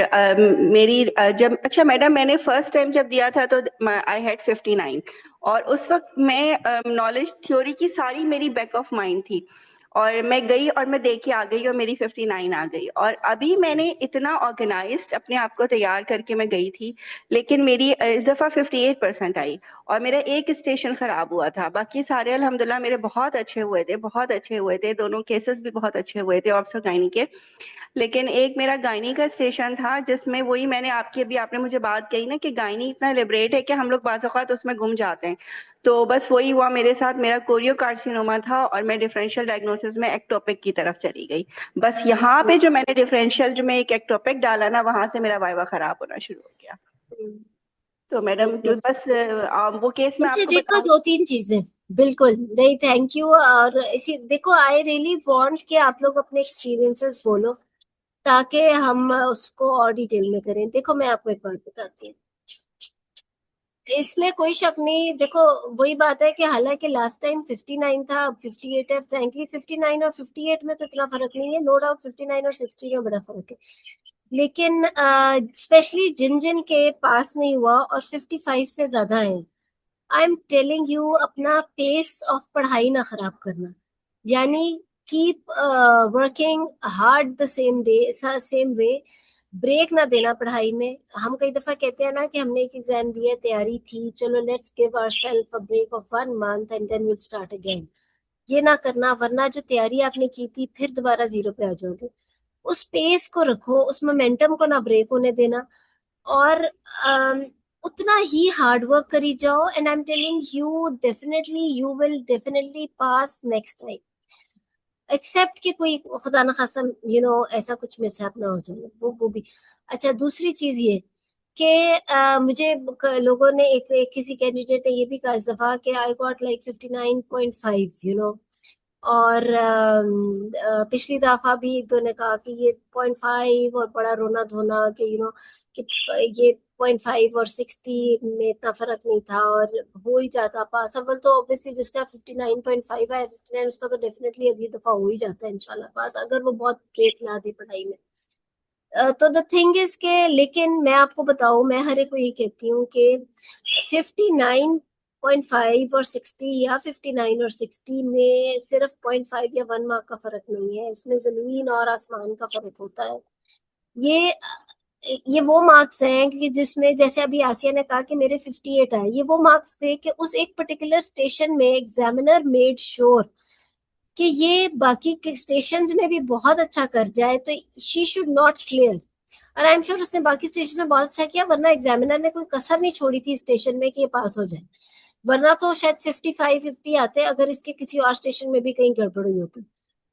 S3: मेरी जब अच्छा मैडम मैंने फर्स्ट टाइम जब दिया था तो आई हैड 59। और उस वक्त मैं नॉलेज थ्योरी की सारी मेरी बैक ऑफ माइंड थी, और मैं गई और मैं देख के आ गई और मेरी 59 आ गई। और अभी मैंने इतना ऑर्गेनाइज्ड अपने आप को तैयार करके मैं गई थी, लेकिन मेरी इस दफ़ा 58% आई और मेरा एक स्टेशन खराब हुआ था। बाकी सारे अल्हम्दुलिल्लाह मेरे बहुत अच्छे हुए थे, बहुत अच्छे हुए थे, दोनों केसेस भी बहुत अच्छे हुए थे ऑब्स और गायनी के। लेकिन एक मेरा गायनी का स्टेशन था जिसमें वही मैंने आपने मुझे बात कही ना कि गायनी इतना लिबरेट है कि हम लोग बाज़ औक़ात उसमें गुम जाते हैं। तो बस वही हुआ मेरे साथ, मेरा कोरियो कार्सिनोमा था और मैं डिफरेंशियल डायग्नोसिस में एक्टोपिक की तरफ चली गई। बस यहाँ पे जो मैंने डिफरेंशियल जो मैं एक एक्टोपिक डाला ना, वहां से मेरा वाइवा खराब होना शुरू हो गया। तो मैडम जो बस वो केस मैं
S1: मुझे
S3: आपको
S1: देखो
S3: बताऊं।
S1: 2-3 चीजें, बिल्कुल नहीं, थैंक यू। और इसी देखो, आई रियली वांट कि आप लोग अपने एक्सपीरियंसेस बोलो ताकि हम उसको और डिटेल में करें। देखो मैं आपको एक बात बताती हूँ, इसमें कोई शक नहीं। देखो वही बात है कि हालांकि लास्ट टाइम 59 था, अब 58 है। फ्रैंकली 59 और 58 में तो इतना फर्क नहीं है, नो डाउट 59 और 60 में बड़ा फर्क है। लेकिन स्पेशली जिन जिन के पास नहीं हुआ और 55 से ज्यादा है, आई एम टेलिंग यू अपना पेस ऑफ पढ़ाई ना खराब करना। यानी keep working hard the same day, same way. Break ना देना पढ़ाई में। हम कई दफा कहते हैं ना कि हमने एक एग्जाम दिया, तैयारी थी, चलो let's give ourself a break of 1 month and then will start again. ये ना करना, वरना जो तैयारी आपने की थी फिर दोबारा जीरो पे आ जाओगे। उस पेस को रखो, उस मोमेंटम को ना ब्रेक होने देना। और उतना ही हार्ड वर्क करी जाओ, and I am telling you definitely you will definitely pass next time. Except कि कोई खुदा न खासा ऐसा कुछ मिसहैप ना हो जाए, वो भी। अच्छा, दूसरी चीज ये कि मुझे लोगों ने किसी कैंडिडेट ने ये भी कहा इस दफा कि आई गॉट लाइक 59.5, और पिछली दफा भी एक दो ने कहा कि ये 0.5 और बड़ा रोना धोना कि कि ये 0.5 और 60 में इतना फर्क नहीं था और हो ही जाता पास। अव्वल तो ऑब्वियसली जिसका 59.5 है 59 उसका तो डेफिनेटली अगली दफा हो ही जाता है इंशाल्लाह पास, अगर वो बहुत ब्रेक ना दे पढ़ाई में। तो द थिंग इज के, लेकिन मैं आपको बताऊं, मैं हर एक को ये कहती हूँ कि 59.5 और 60 या 59 और 60 में सिर्फ 0.5 या 1 मार्क का फर्क नहीं है, इसमें जमीन और आसमान का फर्क होता है। ये ये वो मार्क्स हैं कि जिसमें जैसे अभी आसिया ने कहा कि मेरे 58 आए, ये वो मार्क्स थे कि उस एक पर्टिकुलर स्टेशन में एग्जामिनर मेड श्योर कि ये बाकी के स्टेशन में भी बहुत अच्छा कर जाए, तो शी शुड नॉट क्लियर। और आई एम श्योर उसने बाकी स्टेशन में बहुत अच्छा किया, वरना एग्जामिनर ने कोई कसर नहीं छोड़ी थी स्टेशन में कि ये पास हो जाए, वरना तो शायद 55-50 आते अगर इसके किसी और स्टेशन में भी कहीं गड़बड़ हुई होती।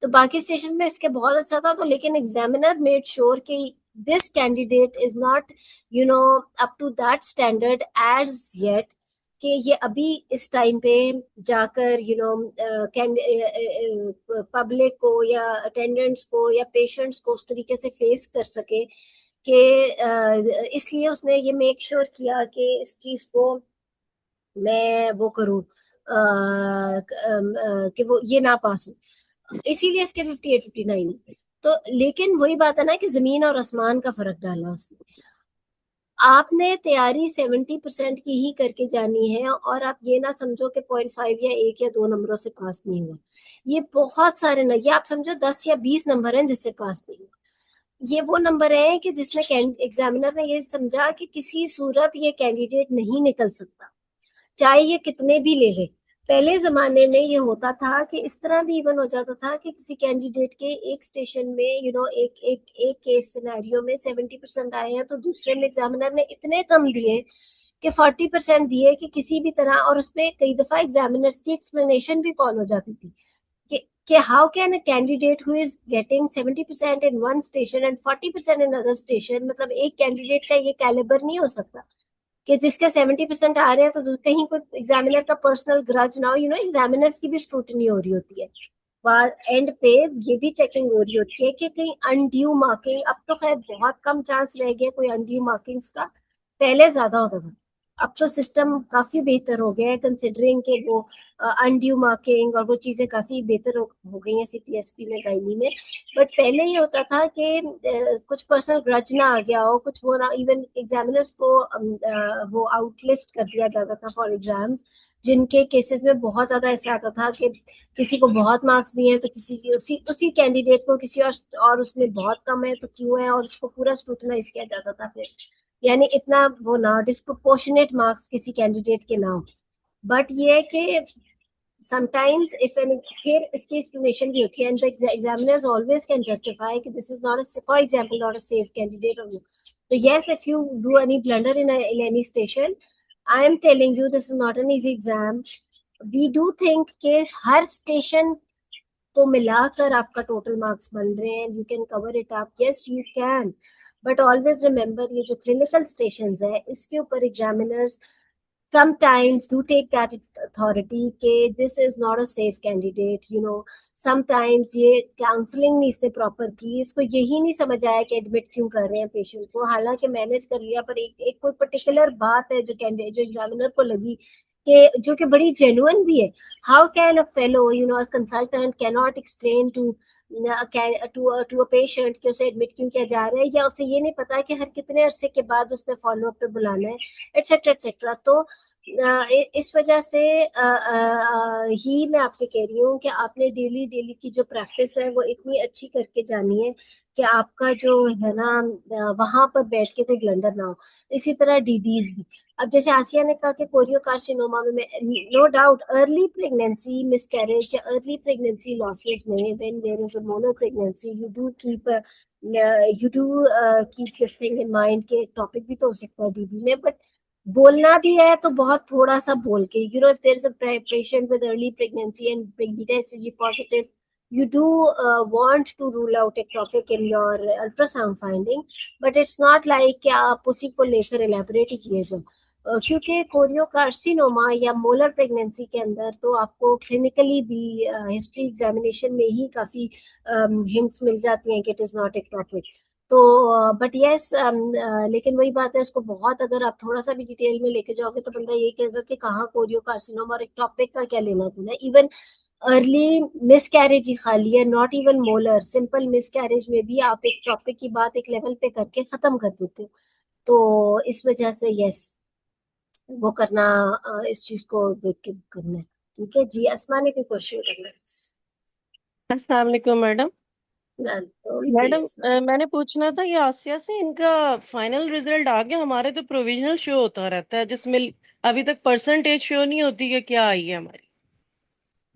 S1: तो बाकी स्टेशन में इसके बहुत अच्छा था, तो लेकिन एग्जामिनर मेड श्योर कि this candidate is not up to that standard as yet, कि ये अभी इस टाइम पे जाकर पब्लिक को या अटेंडेंट्स को या पेशेंट्स को उस तरीके से फेस कर सके कि इसलिए उसने ये मेक श्योर किया कि इस चीज को मैं वो करूं कि वो ये ना पास हो, इसीलिए इसके 58-59 है। तो लेकिन वही बात है ना कि जमीन और आसमान का फर्क डाला उसने। आपने तैयारी 70% की ही करके जानी है और आप ये ना समझो कि 0.5 या 1 या 2 नंबरों से पास नहीं हुआ। ये बहुत सारे न, ये आप समझो 10 या 20 नंबर हैं जिससे पास नहीं हुआ। ये वो नंबर है कि जिसमें एग्जामिनर ने ये समझा कि किसी सूरत ये कैंडिडेट नहीं निकल सकता, चाहे ये कितने भी ले ले। पहले जमाने में ये होता था कि इस तरह भी इवन हो जाता था कि किसी कैंडिडेट के एक स्टेशन में एक एक एक केस सिनेरियो में 70% आए हैं, तो दूसरे में एग्जामिनर ने इतने कम दिए कि 40% दिए कि किसी भी तरह, और उसमें कई दफा एग्जामिनर्स की एक्सप्लेनेशन भी कॉल हो जाती थी कि how can a candidate who is getting 70% in one station and 40% in other station, मतलब एक कैंडिडेट का ये कैलिबर नहीं हो सकता कि जिसके 70% आ रहे हैं तो कहीं कोई एग्जामिनर का पर्सनल ग्रज ना हो। एग्जामिनर्स की भी स्क्रूटनी हो रही होती है, एंड पे ये भी चेकिंग हो रही होती है कि कहीं अनड्यू मार्किंग, अब तो खैर बहुत कम चांस रह गया कोई अनड्यू मार्किंग्स का, पहले ज्यादा होता था। अब तो सिस्टम काफी बेहतर हो गया है कंसिडरिंग के वो अनड्यू मार्किंग और वो चीजें काफी बेहतर हो गई हैं सीपीएसपी में, गाइनी में। बट पहले ये होता था कि कुछ पर्सनल ग्रज ना आ गया हो, कुछ वो ना, इवन एग्जामिनर्स को वो आउटलिस्ट कर दिया जाता था फॉर एग्जाम्स, जिनके केसेस में बहुत ज्यादा ऐसा आता था कि किसी को बहुत मार्क्स दिए हैं तो किसी की उसी कैंडिडेट को किसी और उसमें बहुत कम है तो क्यों है, और उसको पूरा स्क्रूटनाइज किया जाता था फिर, यानी इतना वो ना डिस्प्रोपोर्शनेट मार्क्स किसी कैंडिडेट के ना हो। बट ये है कि sometimes if any, फिर इसकी explanation भी होती है and the examiners always can justify कि this is not a, for example, not a safe candidate or no. So yes, if you do any blunder in any station, I am telling you this is not an easy exam. We do think कि हर station को मिलाकर आपका total marks बन रहे हैं, you can cover it up, yes you can, but always remember ये जो clinical stations है इसके ऊपर examiners sometimes do take that authority कि this is not a safe candidate, sometimes ये काउंसलिंग नहीं इसने प्रॉपर की, इसको यही नहीं समझ आया कि एडमिट क्यों कर रहे हैं पेशेंट को, हालांकि मैनेज कर लिया, पर एक कोई पर्टिकुलर बात है जो कैंडिडेट जो एग्जामिनर को लगी कि जो कि बड़ी जेन्युइन भी है। How can a fellow consultant can not explain to to a patient कि उसे एडमिट क्यों किया जा रहा है, या उसे ये नहीं पता कि हर कितने अरसे के बाद उसने फॉलो अप पे बुलाना है, एटसेट्रा एटसेट्रा। तो इस वजह से ही मैं आपसे कह रही हूँ कि आपने डेली डेली की जो प्रैक्टिस है वो इतनी अच्छी करके जानी है कि आपका जो है ना वहां पर बैठ के कोई ब्लंडर ना हो। इसी तरह डीडीज भी, अब जैसे आसिया ने कहा कि कोरियोकार्सिनोमा में no doubt early pregnancy miscarriage या अर्ली प्रेगनेंसी लॉसेस में when there is a mono pregnancy you do keep this thing in mind के टॉपिक भी तो हो सकता है डीबी में, बट बोलना भी है तो बहुत थोड़ा सा बोल के, if there is a patient with early pregnancy and beta hCG positive, you do want to rule out ectopic in your ultrasound finding, but it's not like कि आप उसी को लेकर elaborate ही किए जाओ। क्योंकि कोरियोकार्सिनोमा या मोलर प्रेगनेंसी के अंदर तो आपको क्लिनिकली भी हिस्ट्री एग्जामिनेशन में ही काफी हिंट्स मिल जाती हैं कि इट इज नॉट एक्टोपिक। तो बट यस, लेकिन वही बात है, उसको बहुत अगर आप थोड़ा सा भी डिटेल में लेके जाओगे तो बंदा ये कहेगा कि कहाँ कोरियोकार्सिनोमा और एक्टोपिक का क्या लेना देना। इवन अर्ली मिस कैरेज ही खाली है, not even molar, simple miss carriage में भी आप एक टॉपिक की बात एक लेवल पे करके खत्म कर देते हो। तो इस वजह से यस, वो करना, इस चीज को देख के करना है। ठीक है जी, असमा ने कोई क्वेश्चन करना
S4: अस्सलाम वालेकुम मैडम।
S1: है जी
S4: मैडम
S1: असमा।
S4: मैंने पूछना था ये आसिया से, इनका फाइनल रिजल्ट आ गया? हमारे तो प्रोविजनल शो होता रहता है जिसमें अभी तक परसेंटेज शो नहीं होती कि क्या आई है हमारी।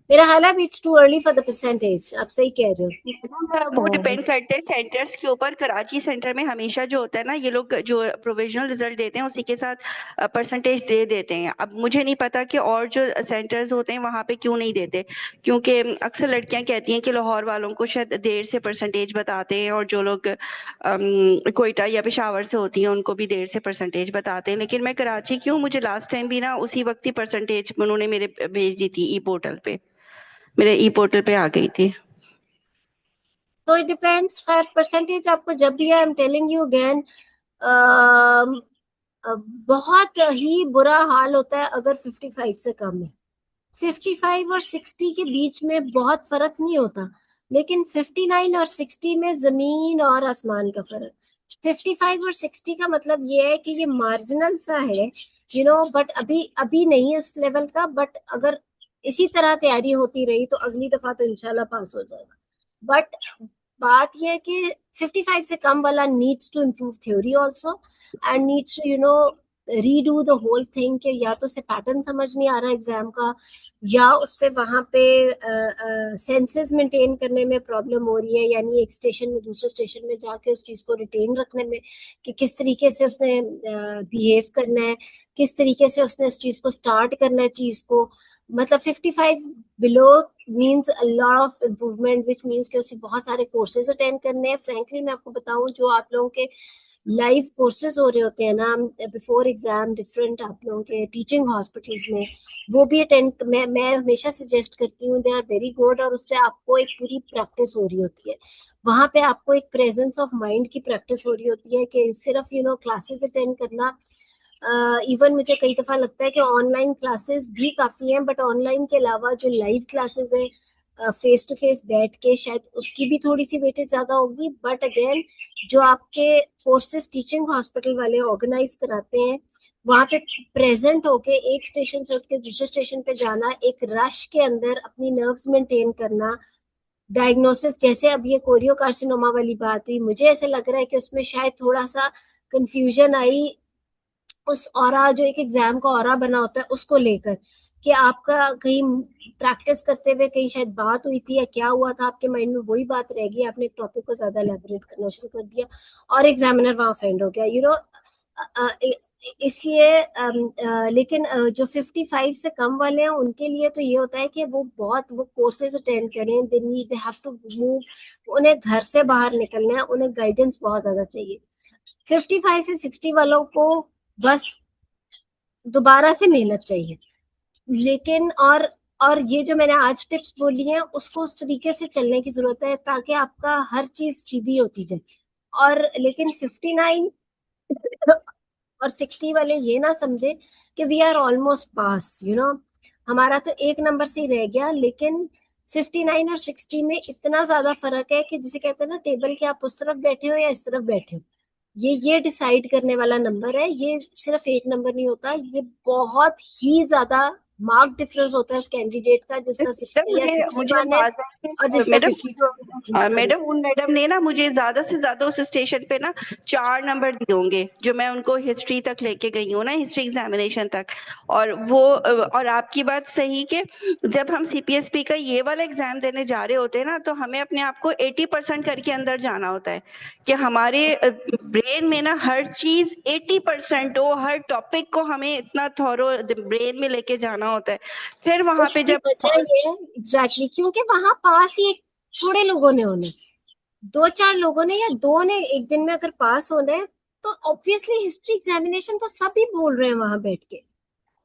S1: मेरा ख्याल है it's too early for the percentage, आप सही कह रहे हो।
S3: वो डिपेंड करते हैं सेंटर्स के ऊपर। कराची सेंटर में हमेशा जो होता है ना, ये लोग जो प्रोविजनल रिजल्ट देते हैं उसी के साथ परसेंटेज दे देते हैं। अब मुझे नहीं पता कि और जो सेंटर्स होते हैं वहां पे क्यों नहीं देते, क्योंकि अक्सर लड़कियां कहती हैं कि लाहौर वालों को शायद देर से परसेंटेज बताते हैं, और जो लोग कोयटा या पेशावर से होती हैं उनको भी देर से परसेंटेज बताते हैं। लेकिन मैं कराची की हूँ, मुझे लास्ट टाइम भी ना उसी वक्त ही परसेंटेज उन्होंने मेरे भेज दी थी, ई पोर्टल पे, मेरे ई पोर्टल पे आ गई थी।
S1: तो इट डिपेंड्स, खैर परसेंटेज आपको जब भी है, I am telling you again, बहुत ही बुरा हाल होता है अगर 55 से कम है। 55 और 60 के बीच में बहुत फर्क नहीं होता, लेकिन 59 और 60 में जमीन और आसमान का फर्क। 55 और 60 का मतलब ये है कि ये मार्जिनल सा है, बट अभी अभी नहीं है इस लेवल का। बट अगर इसी तरह तैयारी होती रही तो अगली दफा तो इंशाल्लाह पास हो जाएगा। बट बात यह है कि 55 से कम वाला needs to improve theory also, and needs to redo the whole thing, कि या तो उसे पैटर्न समझ नहीं आ रहा एग्जाम का, या उससे वहां पे सेंसेस मेंटेन करने में प्रॉब्लम हो रही है, यानी एक स्टेशन में दूसरे स्टेशन में जाके उस चीज को रिटेन रखने में, कि किस तरीके से उसने बिहेव करना है, किस तरीके से उसने उस चीज को स्टार्ट करना है चीज को। मतलब 55 below means a lot of improvement, which means कि उसे बहुत सारे कोर्सेज अटेंड करने हैं। फ्रेंकली मैं आपको बताऊं, जो आप लोगों के लाइव कोर्सेज हो रहे होते हैं ना बिफोर एग्जाम, डिफरेंट आप लोगों के टीचिंग हॉस्पिटल्स में, वो भी अटेंड, मैं हमेशा सजेस्ट करती हूँ, दे आर वेरी गुड। और उससे आपको एक पूरी प्रैक्टिस हो रही होती है, वहां पे आपको एक प्रेजेंस ऑफ माइंड की प्रैक्टिस हो रही होती है, कि सिर्फ क्लासेस अटेंड करना। इवन मुझे कई दफा लगता है कि ऑनलाइन क्लासेस भी काफी हैं, बट ऑनलाइन के अलावा जो लाइव क्लासेस हैं फेस टू फेस बैठ के, शायद उसकी भी थोड़ी सी वेटेज ज्यादा होगी। बट अगेन, जो आपके कोर्सेज टीचिंग हॉस्पिटल वाले ऑर्गेनाइज कराते हैं, वहां पे प्रेजेंट होके एक स्टेशन से उठ के दूसरे स्टेशन पे जाना, एक रश के अंदर अपनी नर्व्स मेंटेन करना, डायग्नोसिस, जैसे अब ये कोरियोकार्सिनोमा वाली बात हुई, मुझे ऐसे लग रहा है कि उसमें शायद थोड़ा सा कंफ्यूजन आई उस ऑरा, जो एक एग्जाम का ऑरा बना होता है उसको लेकर, कि आपका कहीं प्रैक्टिस करते हुए कहीं शायद बात हुई थी या क्या हुआ था आपके माइंड में, वही बात रह गई, आपने एक टॉपिक को ज्यादा एलेबोरेट करना शुरू कर दिया और एग्जामिनर वहां ऑफेंड हो गया, इसलिए लेकिन जो 55 से कम वाले हैं उनके लिए तो ये होता है कि वो कोर्सेज अटेंड करें, दे हैव टू मूव, उन्हें घर से बाहर निकलना है, उन्हें गाइडेंस बहुत ज्यादा चाहिए। 55 से 60 वालों को बस दोबारा से मेहनत चाहिए, लेकिन और ये जो मैंने आज टिप्स बोली हैं उसको उस तरीके से चलने की जरूरत है ताकि आपका हर चीज सीधी होती जाए। और लेकिन 59 और 60 वाले ये ना समझे कि वी आर ऑलमोस्ट पास, हमारा तो एक नंबर से ही रह गया, लेकिन 59 और 60 में इतना ज्यादा फर्क है कि जिसे कहते हैं ना, टेबल के आप उस तरफ बैठे हो या इस तरफ बैठे हो, ये डिसाइड करने वाला नंबर है। ये सिर्फ एक नंबर नहीं होता, ये बहुत ही ज्यादा मार्क डिफरेंस होता है उस कैंडिडेट का जिसका 60 या
S3: मुझे मुझे
S1: 61 है
S3: अंदाजा है
S1: और जिसका
S3: मैडम,
S1: 50। जी सॉरी।
S3: मैडम उन मैडम ने ना मुझे ज्यादा से ज्यादा उस स्टेशन पे ना 4 नंबर दिए होंगे, जो मैं उनको हिस्ट्री तक लेके गई हूँ ना, हिस्ट्री एग्जामिनेशन तक। और वो और आपकी बात सही कि जब हम सीपीएसपी का ये वाला एग्जाम देने जा रहे होते हैं ना, तो हमें अपने आप को 80% करके अंदर जाना होता है, कि हमारे ब्रेन में ना हर चीज 80% हो, हर टॉपिक को हमें इतना थॉरो ब्रेन में लेके जाना होता है। फिर वहां पे
S1: उसकी
S3: जब
S1: वजह ये है एग्जैक्टली, क्योंकि वहां पास ही थोड़े लोगों ने होने, 2-4 लोगों ने या दो ने एक दिन में अगर पास होना है, तो ऑब्वियसली हिस्ट्री एग्जामिनेशन तो सभी बोल रहे हैं वहां बैठ के।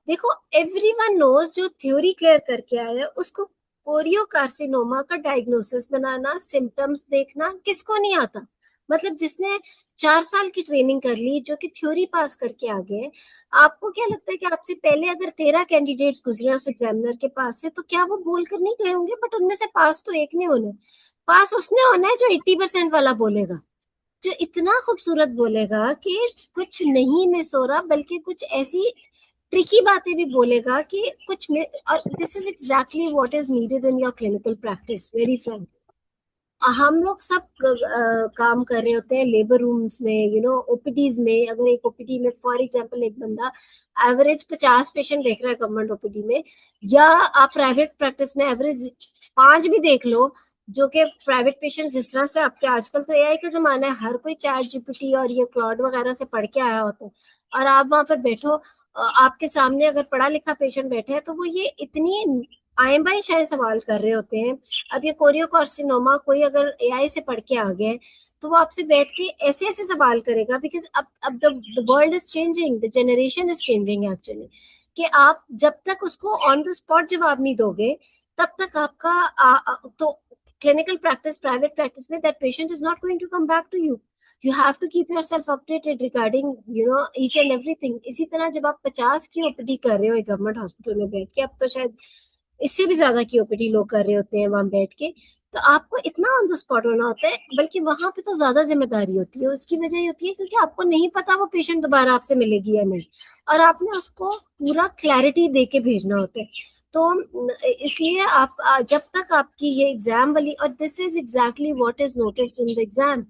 S1: देखो एवरीवन नोज जो थ्योरी क्लियर करके आया है उसको कोरियोकार्सिनोमा का डायग्नोसिस बनाना, सिम्टम्स देखना किसको नहीं आता। मतलब जिसने 4 साल की ट्रेनिंग कर ली, जो कि थ्योरी पास करके आ गए, आपको क्या लगता है कि आपसे पहले अगर 13 कैंडिडेट्स गुजरे उस एग्जामिनर के पास से, तो क्या वो बोल कर नहीं गए होंगे? बट उनमें से पास तो एक नहीं होना। पास उसने होना है जो 80% वाला बोलेगा, जो इतना खूबसूरत बोलेगा कि कुछ नहीं मिस हो रहा, बल्कि कुछ ऐसी ट्रिकी बातें भी बोलेगा कि कुछ और this is exactly what is needed in your clinical practice. Very Frank, हम लोग सब काम कर रहे होते हैं लेबर रूम्स में, ओपीडीज में। अगर एक ओपीडी में फॉर एग्जांपल एक बंदा एवरेज 50 पेशेंट देख रहा है गवर्नमेंट ओपीडी में, या आप प्राइवेट प्रैक्टिस में एवरेज 5 भी देख लो, जो कि प्राइवेट पेशेंट जिस तरह से आपके, आजकल तो एआई का जमाना है, हर कोई चैट जीपीटी और ये क्लाउड वगैरह से पढ़ के आया होता है, और आप वहां पर बैठो, आपके सामने अगर पढ़ा लिखा पेशेंट बैठे है तो वो ये इतनी आए बाई शायद सवाल कर रहे होते हैं। अब ये कोरियोकार्सिनोमा कोई अगर एआई से पढ़ के आ गए तो वो आपसे बैठ के ऐसे ऐसे सवाल करेगा, बिकॉज अब the world is changing, the generation is changing actually, कि आप जब तक उसको ऑन द स्पॉट जवाब नहीं दोगे तब तक आपका तो क्लिनिकल प्रैक्टिस, प्राइवेट प्रैक्टिस में, that patient is not going to come back to you. You have to keep yourself updated regarding each and everything. इसी तरह जब आप 50 की ओपीडी कर रहे हो एक गवर्नमेंट हॉस्पिटल में बैठ के, अब तो शायद इससे भी ज्यादा की ओपीडी लोग कर रहे होते हैं वहां बैठ के, तो आपको इतना ऑन द स्पॉट होना होता है, बल्कि वहां पे तो ज्यादा जिम्मेदारी होती है। उसकी वजह ये होती है क्योंकि आपको नहीं पता वो पेशेंट दोबारा आपसे मिलेगी या नहीं, और आपने उसको पूरा क्लैरिटी दे के भेजना होता है। तो इसलिए आप जब तक आपकी ये एग्जाम वाली, और this is exactly what is noticed in the exam,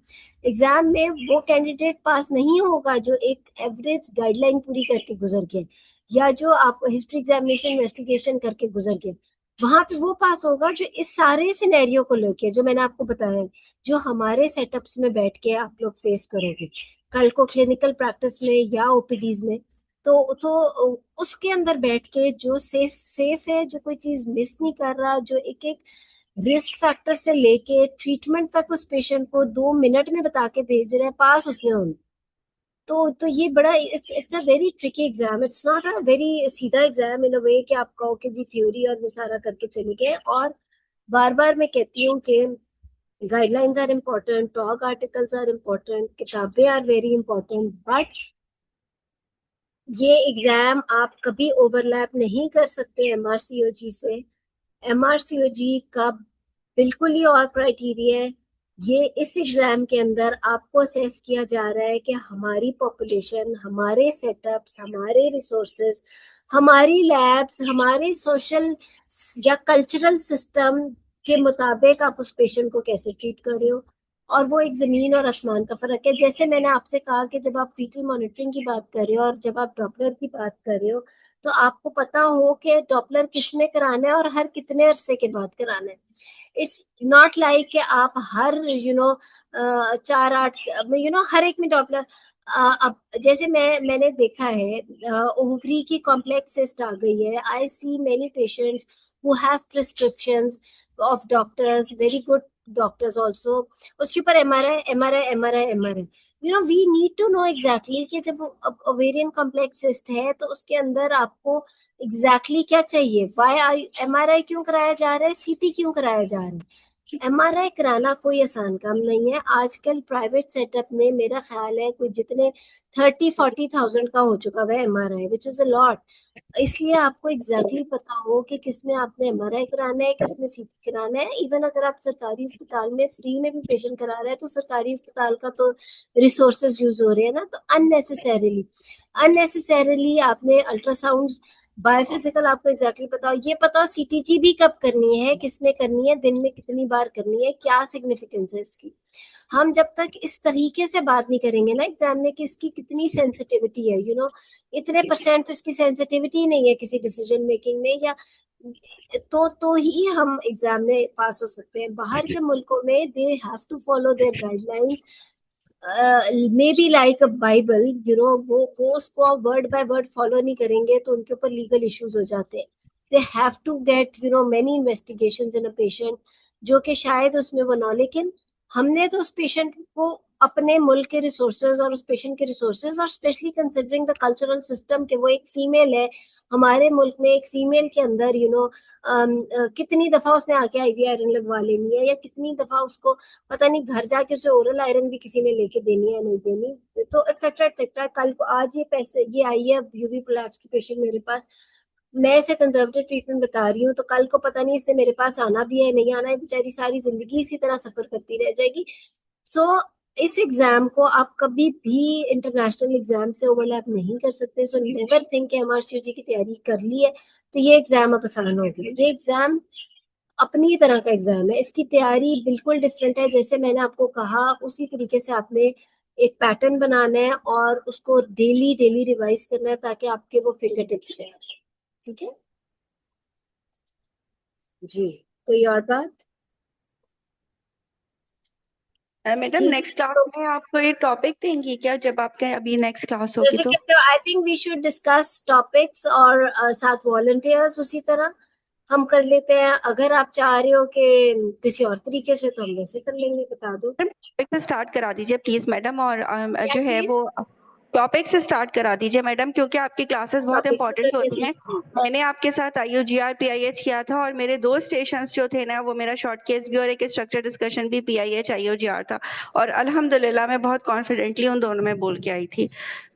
S1: exam में वो कैंडिडेट पास नहीं होगा जो एक एवरेज गाइडलाइन पूरी करके गुजर गया, या जो आप हिस्ट्री एग्जामिनेशन इन्वेस्टिगेशन करके गुजर गए। वहां पे वो पास होगा जो इस सारे सिनेरियो को लेके, जो मैंने आपको बताया है, जो हमारे सेटअप्स में बैठ के आप लोग फेस करोगे कल को क्लिनिकल प्रैक्टिस में या ओपीडीज में। तो उसके अंदर बैठ के जो सेफ सेफ है, जो कोई चीज मिस नहीं कर रहा, जो एक एक रिस्क फैक्टर से लेके ट्रीटमेंट तक उस पेशेंट को 2 मिनट में बता के भेज रहे हैं, पास उसने होना। तो ये बड़ा, it's a very tricky exam. It's not a very सीधा एग्जाम इन अ वे कि आप कहो कि जी थ्योरी और वो सारा करके चले गए। और बार बार मैं कहती हूँ कि guidelines are important, talk articles are important, किताबें आर वेरी इम्पोर्टेंट, बट ये एग्जाम आप कभी ओवरलैप नहीं कर सकते एमआरसीओजी से। एमआरसीओजी का बिल्कुल ही और क्राइटेरिया है। ये इस एग्जाम के अंदर आपको असेस किया जा रहा है कि हमारी पॉपुलेशन, हमारे सेटअप्स, हमारे रिसोर्सेज, हमारी लैब्स, हमारे सोशल या कल्चरल सिस्टम के मुताबिक आप उस पेशेंट को कैसे ट्रीट कर रहे हो। और वो एक जमीन और आसमान का फर्क है। जैसे मैंने आपसे कहा कि जब आप फीटल मॉनिटरिंग की बात कर रहे हो और जब आप डॉपलर की बात कर रहे हो, तो आपको पता हो कि डॉपलर किसमें कराना है और हर कितने अरसे के बाद कराना है। इट्स नॉट लाइक कि आप हर 4-8 हर एक में डॉपलर। अब जैसे मैंने देखा है, ओवरी की कॉम्प्लेक्स सिस्ट आ गई है। I see many patients who have prescriptions of doctors, very good doctors also. उसके ऊपर MRI MRI MRI MRI, we need to know exactly कि जब ओवेरियन कॉम्प्लेक्स सिस्ट है तो उसके अंदर आपको एग्जैक्टली क्या चाहिए। वाई एमआरआई क्यों कराया जा रहा है, सीटी क्यों कराया जा रहा है। एमआरआई कराना कोई आसान काम नहीं है। आजकल प्राइवेट सेटअप में मेरा ख्याल है कोई जितने 30-40 थाउजेंड का हो चुका है MRI, which is a lot. इसलिए आपको एग्जैक्टली पता हो कि किसमें आपने एमआरआई कराना है, किसमें सीटी कराना है। इवन अगर आप सरकारी अस्पताल में फ्री में भी पेशेंट करा रहे हैं तो सरकारी अस्पताल का तो रिसोर्सेज यूज हो रहे हैं ना, तो अननेसेसरीली आपने अल्ट्रासाउंड, बायोफिजिकल आपको एग्जैक्टली पता हो, ये पता हो सीटीजी भी कब करनी है, किसमें करनी है, दिन में कितनी बार करनी है, क्या सिग्निफिकेंस है इसकी। हम जब तक इस तरीके से बात नहीं करेंगे ना एग्जाम में कि इसकी कितनी सेंसिटिविटी है, इतने परसेंट तो इसकी सेंसिटिविटी नहीं है किसी डिसीजन मेकिंग में, या तो ही हम एग्जाम में पास हो सकते हैं। बाहर के मुल्कों में they have to follow their guidelines, maybe like a Bible, वो उसको वर्ड बाय वर्ड फॉलो नहीं करेंगे तो उनके ऊपर लीगल इश्यूज हो जाते हैं। They have to get many investigations in a patient, जो कि शायद उसमें वो ना, लेकिन हमने तो उस पेशेंट को अपने मुल्क के रिसोर्सेज और उस पेशेंट के रिसोर्सेज, और specially considering the cultural system कि वो एक फीमेल है हमारे मुल्क में, एक फीमेल के अंदर कितनी दफा उसने आके आईवी आयरन लगवा लेनी है, या कितनी दफा उसको पता नहीं घर जाके उसे ओरल आयरन भी किसी ने लेके देनी है नहीं देनी, तो एक्सेट्रा एक्सेट्रा। कल को आज ये आई है यूवी प्रोलैप्स की पेशेंट मेरे पास, मैं इसे कंजर्वेटिव ट्रीटमेंट बता रही हूँ, तो कल को पता नहीं इसने मेरे पास आना भी है नहीं आना है, बेचारी सारी जिंदगी इसी तरह सफर करती रह जाएगी। सो इस एग्जाम को आप कभी भी इंटरनेशनल एग्जाम से ओवरलैप नहीं कर सकते। सो नेवर थिंक कि एमआरसीओजी की तैयारी कर ली है तो ये एग्जाम अब आसान हो गया। ये एग्जाम अपनी तरह का एग्जाम है, इसकी तैयारी बिल्कुल डिफरेंट है। जैसे मैंने आपको कहा उसी तरीके से आपने एक पैटर्न बनाना है और उसको डेली डेली रिवाइज करना है ताकि आपके वो फिंगर टिप्स पे आ जाए। ठीक है जी, कोई और बात?
S3: मैडम
S1: ठीक
S3: नेक्स्ट क्लास में आपको ये टॉपिक देंगी क्या, जब आपके अभी नेक्स्ट क्लास होगी
S1: जैसे
S3: तो?
S1: कि I think we should discuss topics और साथ वॉलंटियर्स उसी तरह हम कर लेते हैं। अगर आप चाह रहे हो कि किसी और तरीके से तो हम वैसे कर लेंगे, बता दो
S3: टॉपिक से स्टार्ट करा दीजिए प्लीज मैडम, और
S1: क्या
S3: जो है
S1: चीज।
S3: वो टॉपिक से स्टार्ट करा दीजिए मैडम, क्योंकि आपकी क्लासेस बहुत
S1: टॉपिक से
S3: इंपॉर्टेंट
S1: कर
S3: होती हैं।
S1: लेंगे।
S3: मैंने आपके साथ IUGR PIH किया था, और मेरे 2 स्टेशंस जो थे ना, वो मेरा शॉर्ट केस भी और एक स्ट्रक्चर डिस्कशन भी PIH IUGR था, और अल्हम्दुलिल्लाह मैं बहुत कॉन्फिडेंटली उन दोनों में बोल के आई थी।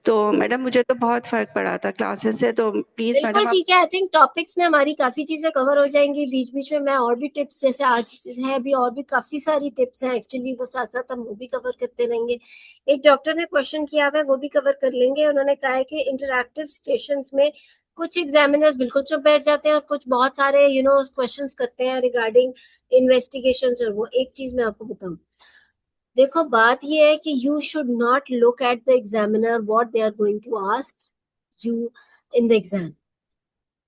S3: तो मैडम मुझे तो बहुत फर्क पड़ा था क्लासेस से, तो प्लीज
S1: बिल्कुल
S3: मैडम आप।
S1: ठीक है। आई थिंक टॉपिक्स में हमारी काफी चीजें कवर हो जाएंगी, बीच बीच में मैं और भी टिप्स, जैसे आज है अभी और भी काफी सारी टिप्स हैं एक्चुअली, वो साथ साथ हम वो भी कवर करते रहेंगे। एक डॉक्टर ने क्वेश्चन किया है वो भी कवर कर लेंगे। उन्होंने कहा है कि इंटरैक्टिव स्टेशंस में कुछ एग्जामिनर्स बिल्कुल चुप बैठ जाते हैं और कुछ बहुत सारे क्वेश्चंस करते हैं रिगार्डिंग इन्वेस्टिगेशन। और वो एक चीज मैं आपको बताऊं, देखो बात ये है कि you should not look at the examiner what they are going to ask you in the exam.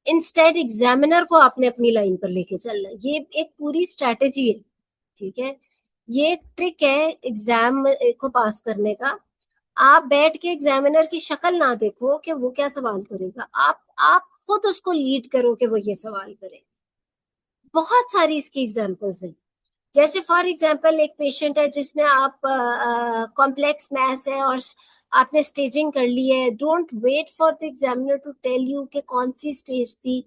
S1: Instead examiner को आपने अपनी लाइन पर लेके चलना है। ये एक पूरी स्ट्रेटेजी है, ठीक है, ये एक ट्रिक है एग्जाम को पास करने का। आप बैठ के एग्जामिनर की शक्ल ना देखो कि वो क्या सवाल करेगा, आप खुद उसको लीड करो कि वो ये सवाल करे। बहुत सारी इसकी एग्जांपल्स हैं। जैसे फॉर एग्जांपल एक पेशेंट है जिसमें आप कॉम्प्लेक्स मैथ्स है और आपने स्टेजिंग कर ली है, don't wait for the examiner to tell you कि कौन सी स्टेज थी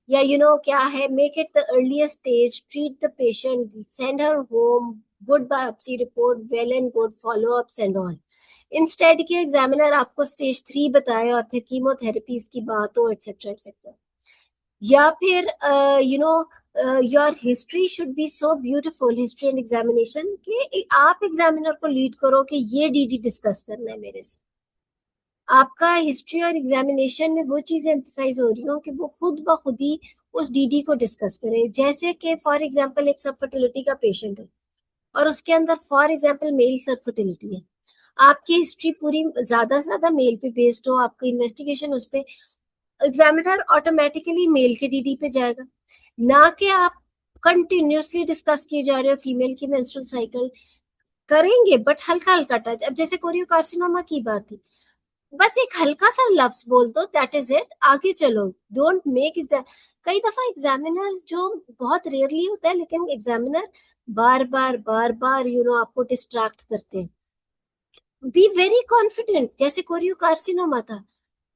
S1: या क्या है, make it the earliest stage, treat the patient, send her home, good biopsy report, well and good, follow ups and all. Instead के examiner आपको stage 3 बताए और फिर कीमोथेरेपीज की बात हो एक्सेट्रा एक्सेट्रा। या फिर your history should be so beautiful, history and examination, कि आप एग्जामिनर को लीड करो कि ये डीडी डिस्कस करना है मेरे से। आपका हिस्ट्री और एग्जामिनेशन में वो चीजें एम्फसाइज हो रही हो कि वो खुद ब खुद ही उस डीडी को डिस्कस करे। जैसे कि फॉर एग्जांपल एक सब फर्टिलिटी का पेशेंट है और उसके अंदर फॉर एग्जांपल मेल सब फर्टिलिटी है, आपकी हिस्ट्री पूरी ज्यादा से ज्यादा मेल पे बेस्ड हो, आपकी इन्वेस्टिगेशन उस पे, एग्जामिनर ऑटोमेटिकली मेल के डीडी पे जाएगा। ना कि आप कंटिन्यूसली डिस्कस किए जा रहे हो फीमेल की मेंस्ट्रुअल साइकिल, करेंगे बट हल्का हल्का टच। अब जैसे कोरियोकार्सिनोमा की बात थी, बस एक हल्का सा लफ्ज बोल दो, दैट इज इट, आगे चलो। डोंट मेक कई दफा एग्जामिनर्स जो बहुत रेयरली होता है, लेकिन एग्जामिनर बार बार आपको डिस्ट्रैक्ट करते हैं। B very confident. जैसे कोरियोकार्सिनोमा था,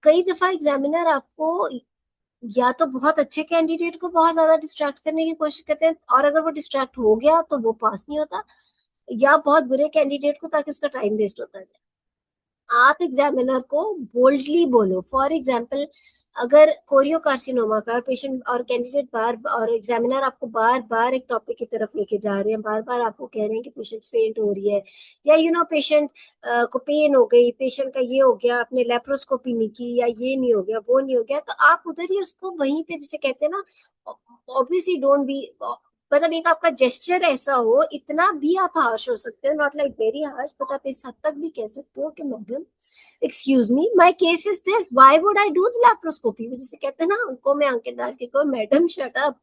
S1: कई दफा एग्जामिनर आपको या तो बहुत अच्छे कैंडिडेट को बहुत ज्यादा डिस्ट्रैक्ट करने की कोशिश करते हैं, और अगर वो डिस्ट्रैक्ट हो गया तो वो पास नहीं होता, या बहुत बुरे कैंडिडेट को ताकि उसका टाइम वेस्ट होता जाए। आप एग्जामिनर को बोल्डली बोलो। फॉर एग्जाम्पल अगर कोरियोकार्सिनोमा का पेशेंट और कैंडिडेट बार और एग्जामिनर आपको बार बार एक टॉपिक की तरफ लेके जा रहे हैं, बार बार आपको कह रहे हैं कि पेशेंट फेंट हो रही है, या पेशेंट को पेन हो गई, पेशेंट का ये हो गया, आपने लेप्रोस्कोपी नहीं की, या ये नहीं हो गया वो नहीं हो गया, तो आप उधर ही उसको वहीं पे, जिसे कहते हैं ना, ऑब्वियसली डोंट बी, मतलब एक आपका जेस्चर ऐसा हो, इतना भी आप हार्श हो सकते हो, not like very harsh, but आप इस हद तक भी कह सकते हो कि madam excuse me, my case is this, why would I do the laparoscopy, जिसे कहते हैं ना आंखों में आंखें डाल के कहो madam shut up,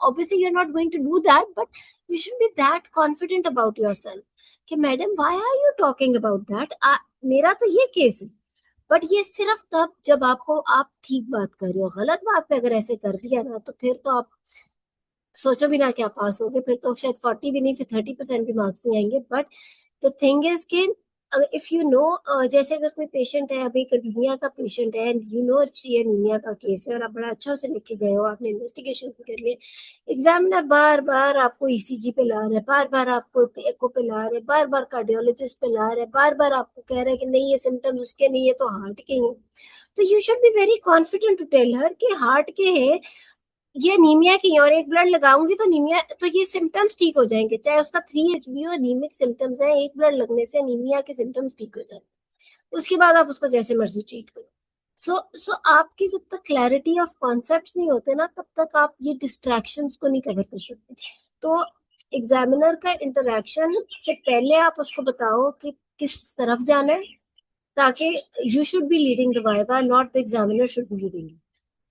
S1: obviously you are not going to do that, but you should be that confident about yourself कि madam why are you talking about that, मेरा तो ये केस है। बट ये सिर्फ तब जब आप ठीक बात कर रहे हो। गलत बात पे अगर ऐसे कर दिया ना, तो फिर तो आप सोचो भी ना क्या पास हो गए, फिर तो शायद 40 भी नहीं, फिर 30% भी मार्क्स नहीं आएंगे। बट द थिंग इज कि इफ यू नो, जैसे अगर कोई पेशेंट है, अभी एक एनीमिया का पेशेंट है एंड यू नो ये एनीमिया का केस है और आप बड़ा अच्छा उसे लेके गए हो, आपने इन्वेस्टिगेशन भी कर लिए, एग्जामिनर बार बार आपको ईसीजी पे ला रहा है, बार बार आपको एको पे ला रहे हैं, बार बार कार्डियोलॉजिस्ट पे ला रहे हैं, बार बार आपको कह रहे हैं कि नहीं ये सिम्टम्स उसके नहीं है तो हार्ट के हैं, तो you should be very confident to tell her कि हार्ट के हैं, ये अनीमिया की है और एक ब्लड लगाऊंगी तो अनीमिया, तो ये सिम्टम्स ठीक हो जाएंगे, चाहे उसका 3 HB हो, अनीमिक सिम्टम्स है, एक ब्लड लगने से अनीमिया के सिम्टम्स ठीक हो जाते, उसके बाद आप उसको जैसे मर्जी ट्रीट करो। सो आपकी जब तक क्लैरिटी ऑफ कॉन्सेप्ट्स नहीं होते ना, तब तक आप ये डिस्ट्रैक्शंस को नहीं कवर कर सकते। तो एग्जामिनर का इंटरेक्शन से पहले आप उसको बताओ कि किस तरफ जाना है, ताकि you should be leading the viva, not the examiner should be leading.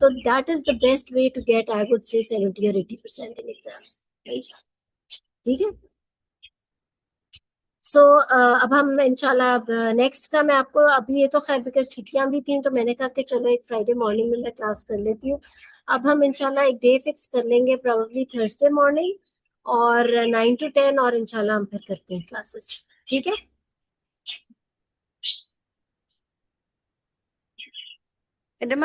S1: So that is the best way to get, I would say, 70 or 80% in exam. ठीक है। सो अब हम इंशाल्लाह, अब नेक्स्ट का मैं आपको, अभी ये तो खैर बिकॉज छुट्टियां भी थी तो मैंने कहा कि चलो एक फ्राइडे मॉर्निंग में मैं क्लास कर लेती हूँ। अब हम इंशाल्लाह एक डे फिक्स कर लेंगे, प्रोबेबली थर्सडे मॉर्निंग और 9 to 10, और इंशाल्लाह हम फिर करते हैं क्लासेस। ठीक है।
S3: मैडम आप